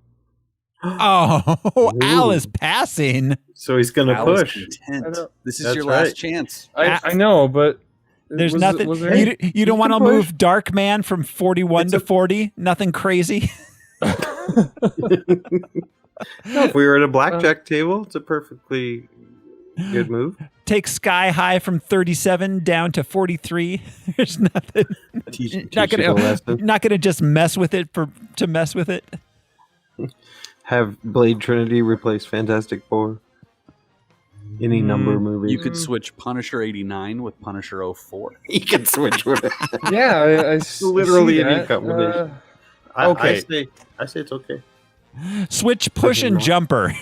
Oh, Al Ooh. is passing. So he's going to Al is push. I content. don't- This is That's your right. last chance. I know, but There's was- nothing. was there- You don't want to can push. move Dark Man from 41 It's to a- 40? Nothing crazy? No, if we were at a blackjack table, it's a perfectly good move. Take Sky High from 37 down to 43. There's nothing. Teach Not you the gonna, lesson. not gonna just mess with it to mess with it. Have Blade Trinity replace Fantastic Four. Any number movie. You could switch Punisher 89 with Punisher 04. You can switch with it. Yeah, I Literally see any that. combination. Okay. I say it's okay. Switch push and jumper.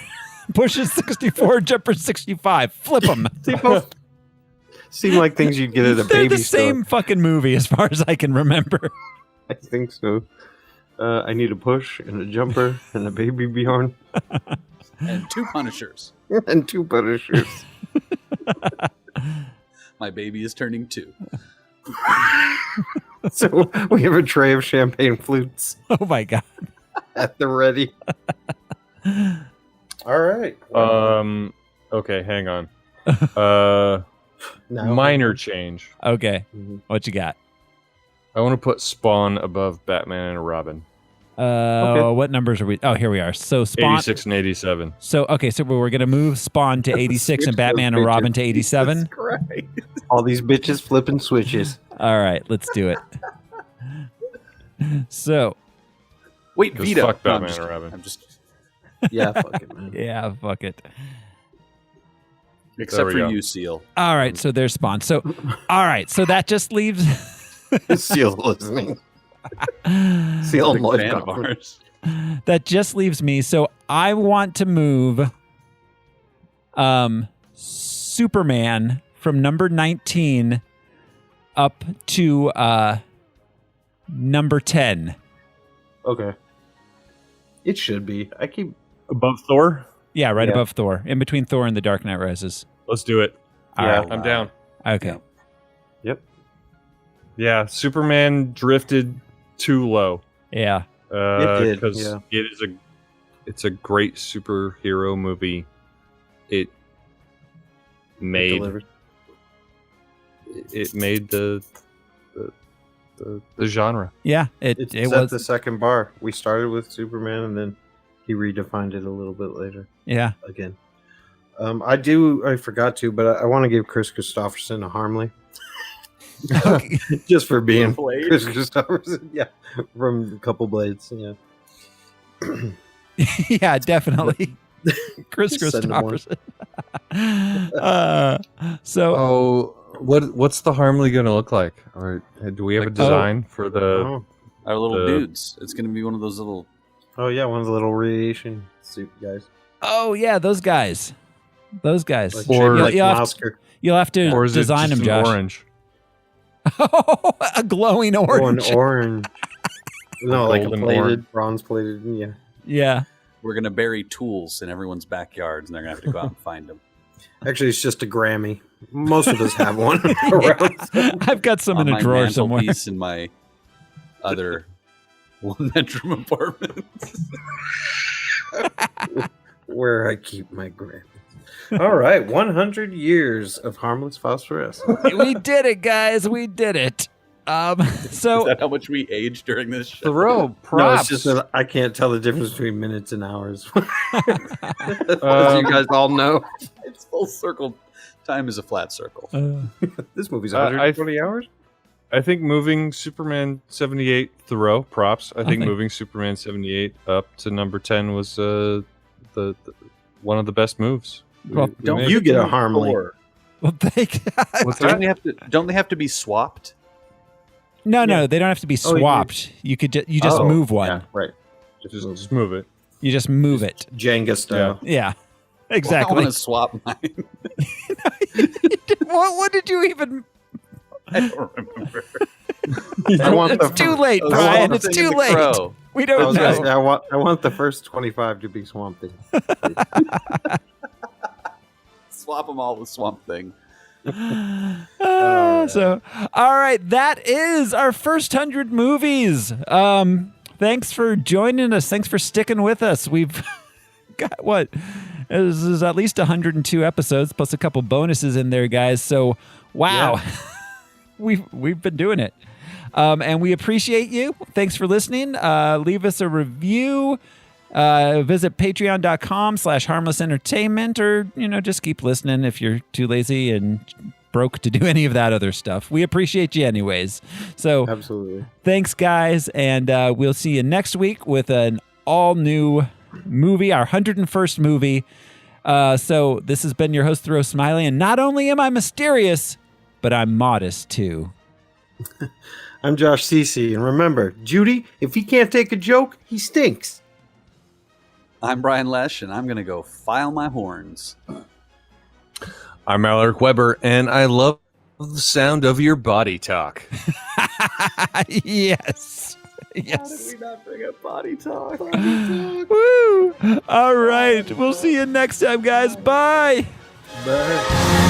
Push is 64, jumper 65. Flip them. See, both seem like things you'd get at a They're baby the same fucking movie as far as I can remember. store. I think so. I need a push and a jumper and a baby Bjorn And 2 Punishers. and 2 Punishers. My baby is turning 2. So we have a tray of champagne flutes Oh my god. at the ready. All right. Okay, hang on. Now- Minor change. Okay. Mhm. What you got? I want to put Spawn above Batman and Robin. What numbers are we? Oh, here we are. So Spawn. 86 and 87. So okay, so we're gonna move Spawn to 86 and Switch Batman those and Robin bitches. to 87. Right. All these bitches flipping switches. All right, let's do it. So Wait, Because Vito. fuck No, I'm Batman just and kidding. Robin. I'm just Yeah, fuck it, man. yeah, fuck it. Except for you, Seal. All right, so there's Spawn. So, all right, so that just leaves Seal listening. Seal Big fan of ours. that just leaves me. So I want to move Superman from number 19 up to number 10. Okay. It should be. I keep Above Thor? Yeah, right Yeah. above Thor, in between Thor and The Dark Knight Rises. Let's do it. All Yeah. right. I'm down. Okay. Yep. Yeah, Superman drifted too low. Yeah. It did, Because yeah. it's a great superhero movie. It made delivered. it made the genre. Yeah. It It set was. the second bar. We started with Superman, and then he redefined it a little bit later Yeah. again. I forgot to, but I want to give Chris Christopherson a Harmly. Just for being Blade? Chris Christopherson. Yeah. From a couple blades. Yeah. Yeah, definitely. Chris Send him one. Christopherson. So Oh, what's the Harmly going to look like? Or do we have a design for the? Oh. Our little The- dudes. It's going to be one of those little. Oh, yeah. One of the little radiation suit guys. oh yeah, those guys. Like Or- you'll, like you'll have Oscar. you'll have to Or is design it them, just an Josh. orange? A glowing Oh, an orange. orange. No, like a Golden plated, orange. bronze plated. Yeah. Yeah. We're going to bury tools in everyone's backyards, and they're going to have to go out and find them. Actually, it's just a Grammy. Most of us have one around. I've got some On in a my drawer somewhere. mantelpiece in my other one-bedroom apartment. Where I keep my Grammys. All right, 100 years of harmless phosphorescence. We did it, guys. We did it. Is So that how much we aged during this show? Throw No, props. it's just that I can't tell the difference between minutes and hours. As Um, you guys all know, It's full circle. Time is a flat circle. this movie's I- 120 hours. I think moving Superman 78 Thoreau props. I think Okay. moving Superman 78 up to number 10 was the one of the best moves. Well, We don't made. You get a Harmly. well, What's Don't that? they have to be swapped? no, they don't have to be Oh, you- swapped. You could you just Oh, move one. Yeah, right. Just move it. You just move it. Jenga style. Yeah. I Exactly. want to swap mine. what did you even? I don't remember. I want It's the too late, I was Brian. swapping It's the too Crow. late. We I don't was gonna say, know. I want the first 25 to be Swamp Thing. Swap them all with Swamp Thing. So, all right, that is our first 100 movies. Thanks for joining us. Thanks for sticking with us. We've got what? This is at least 102 episodes plus a couple bonuses in there, guys. So, wow, we've been doing it, and we appreciate you. Thanks for listening. Leave us a review. Visit patreon.com/harmlessentertainment, or just keep listening if you're too lazy and broke to do any of that other stuff. We appreciate you anyways. So Absolutely. thanks, guys, and we'll see you next week with an all new movie, our 101st movie. So this has been your host, Thoreau Smiley, and not only am I mysterious, but I'm modest too. I'm Josh Cece, and remember, Judy, if he can't take a joke, he stinks. I'm Brian Lesh, and I'm going to go file my horns. I'm Alaric Weber, and I love the sound of your body talk. Yes. How did Yes. we not bring up body talk? Woo. All right. We'll see you next time, guys. Bye. Bye.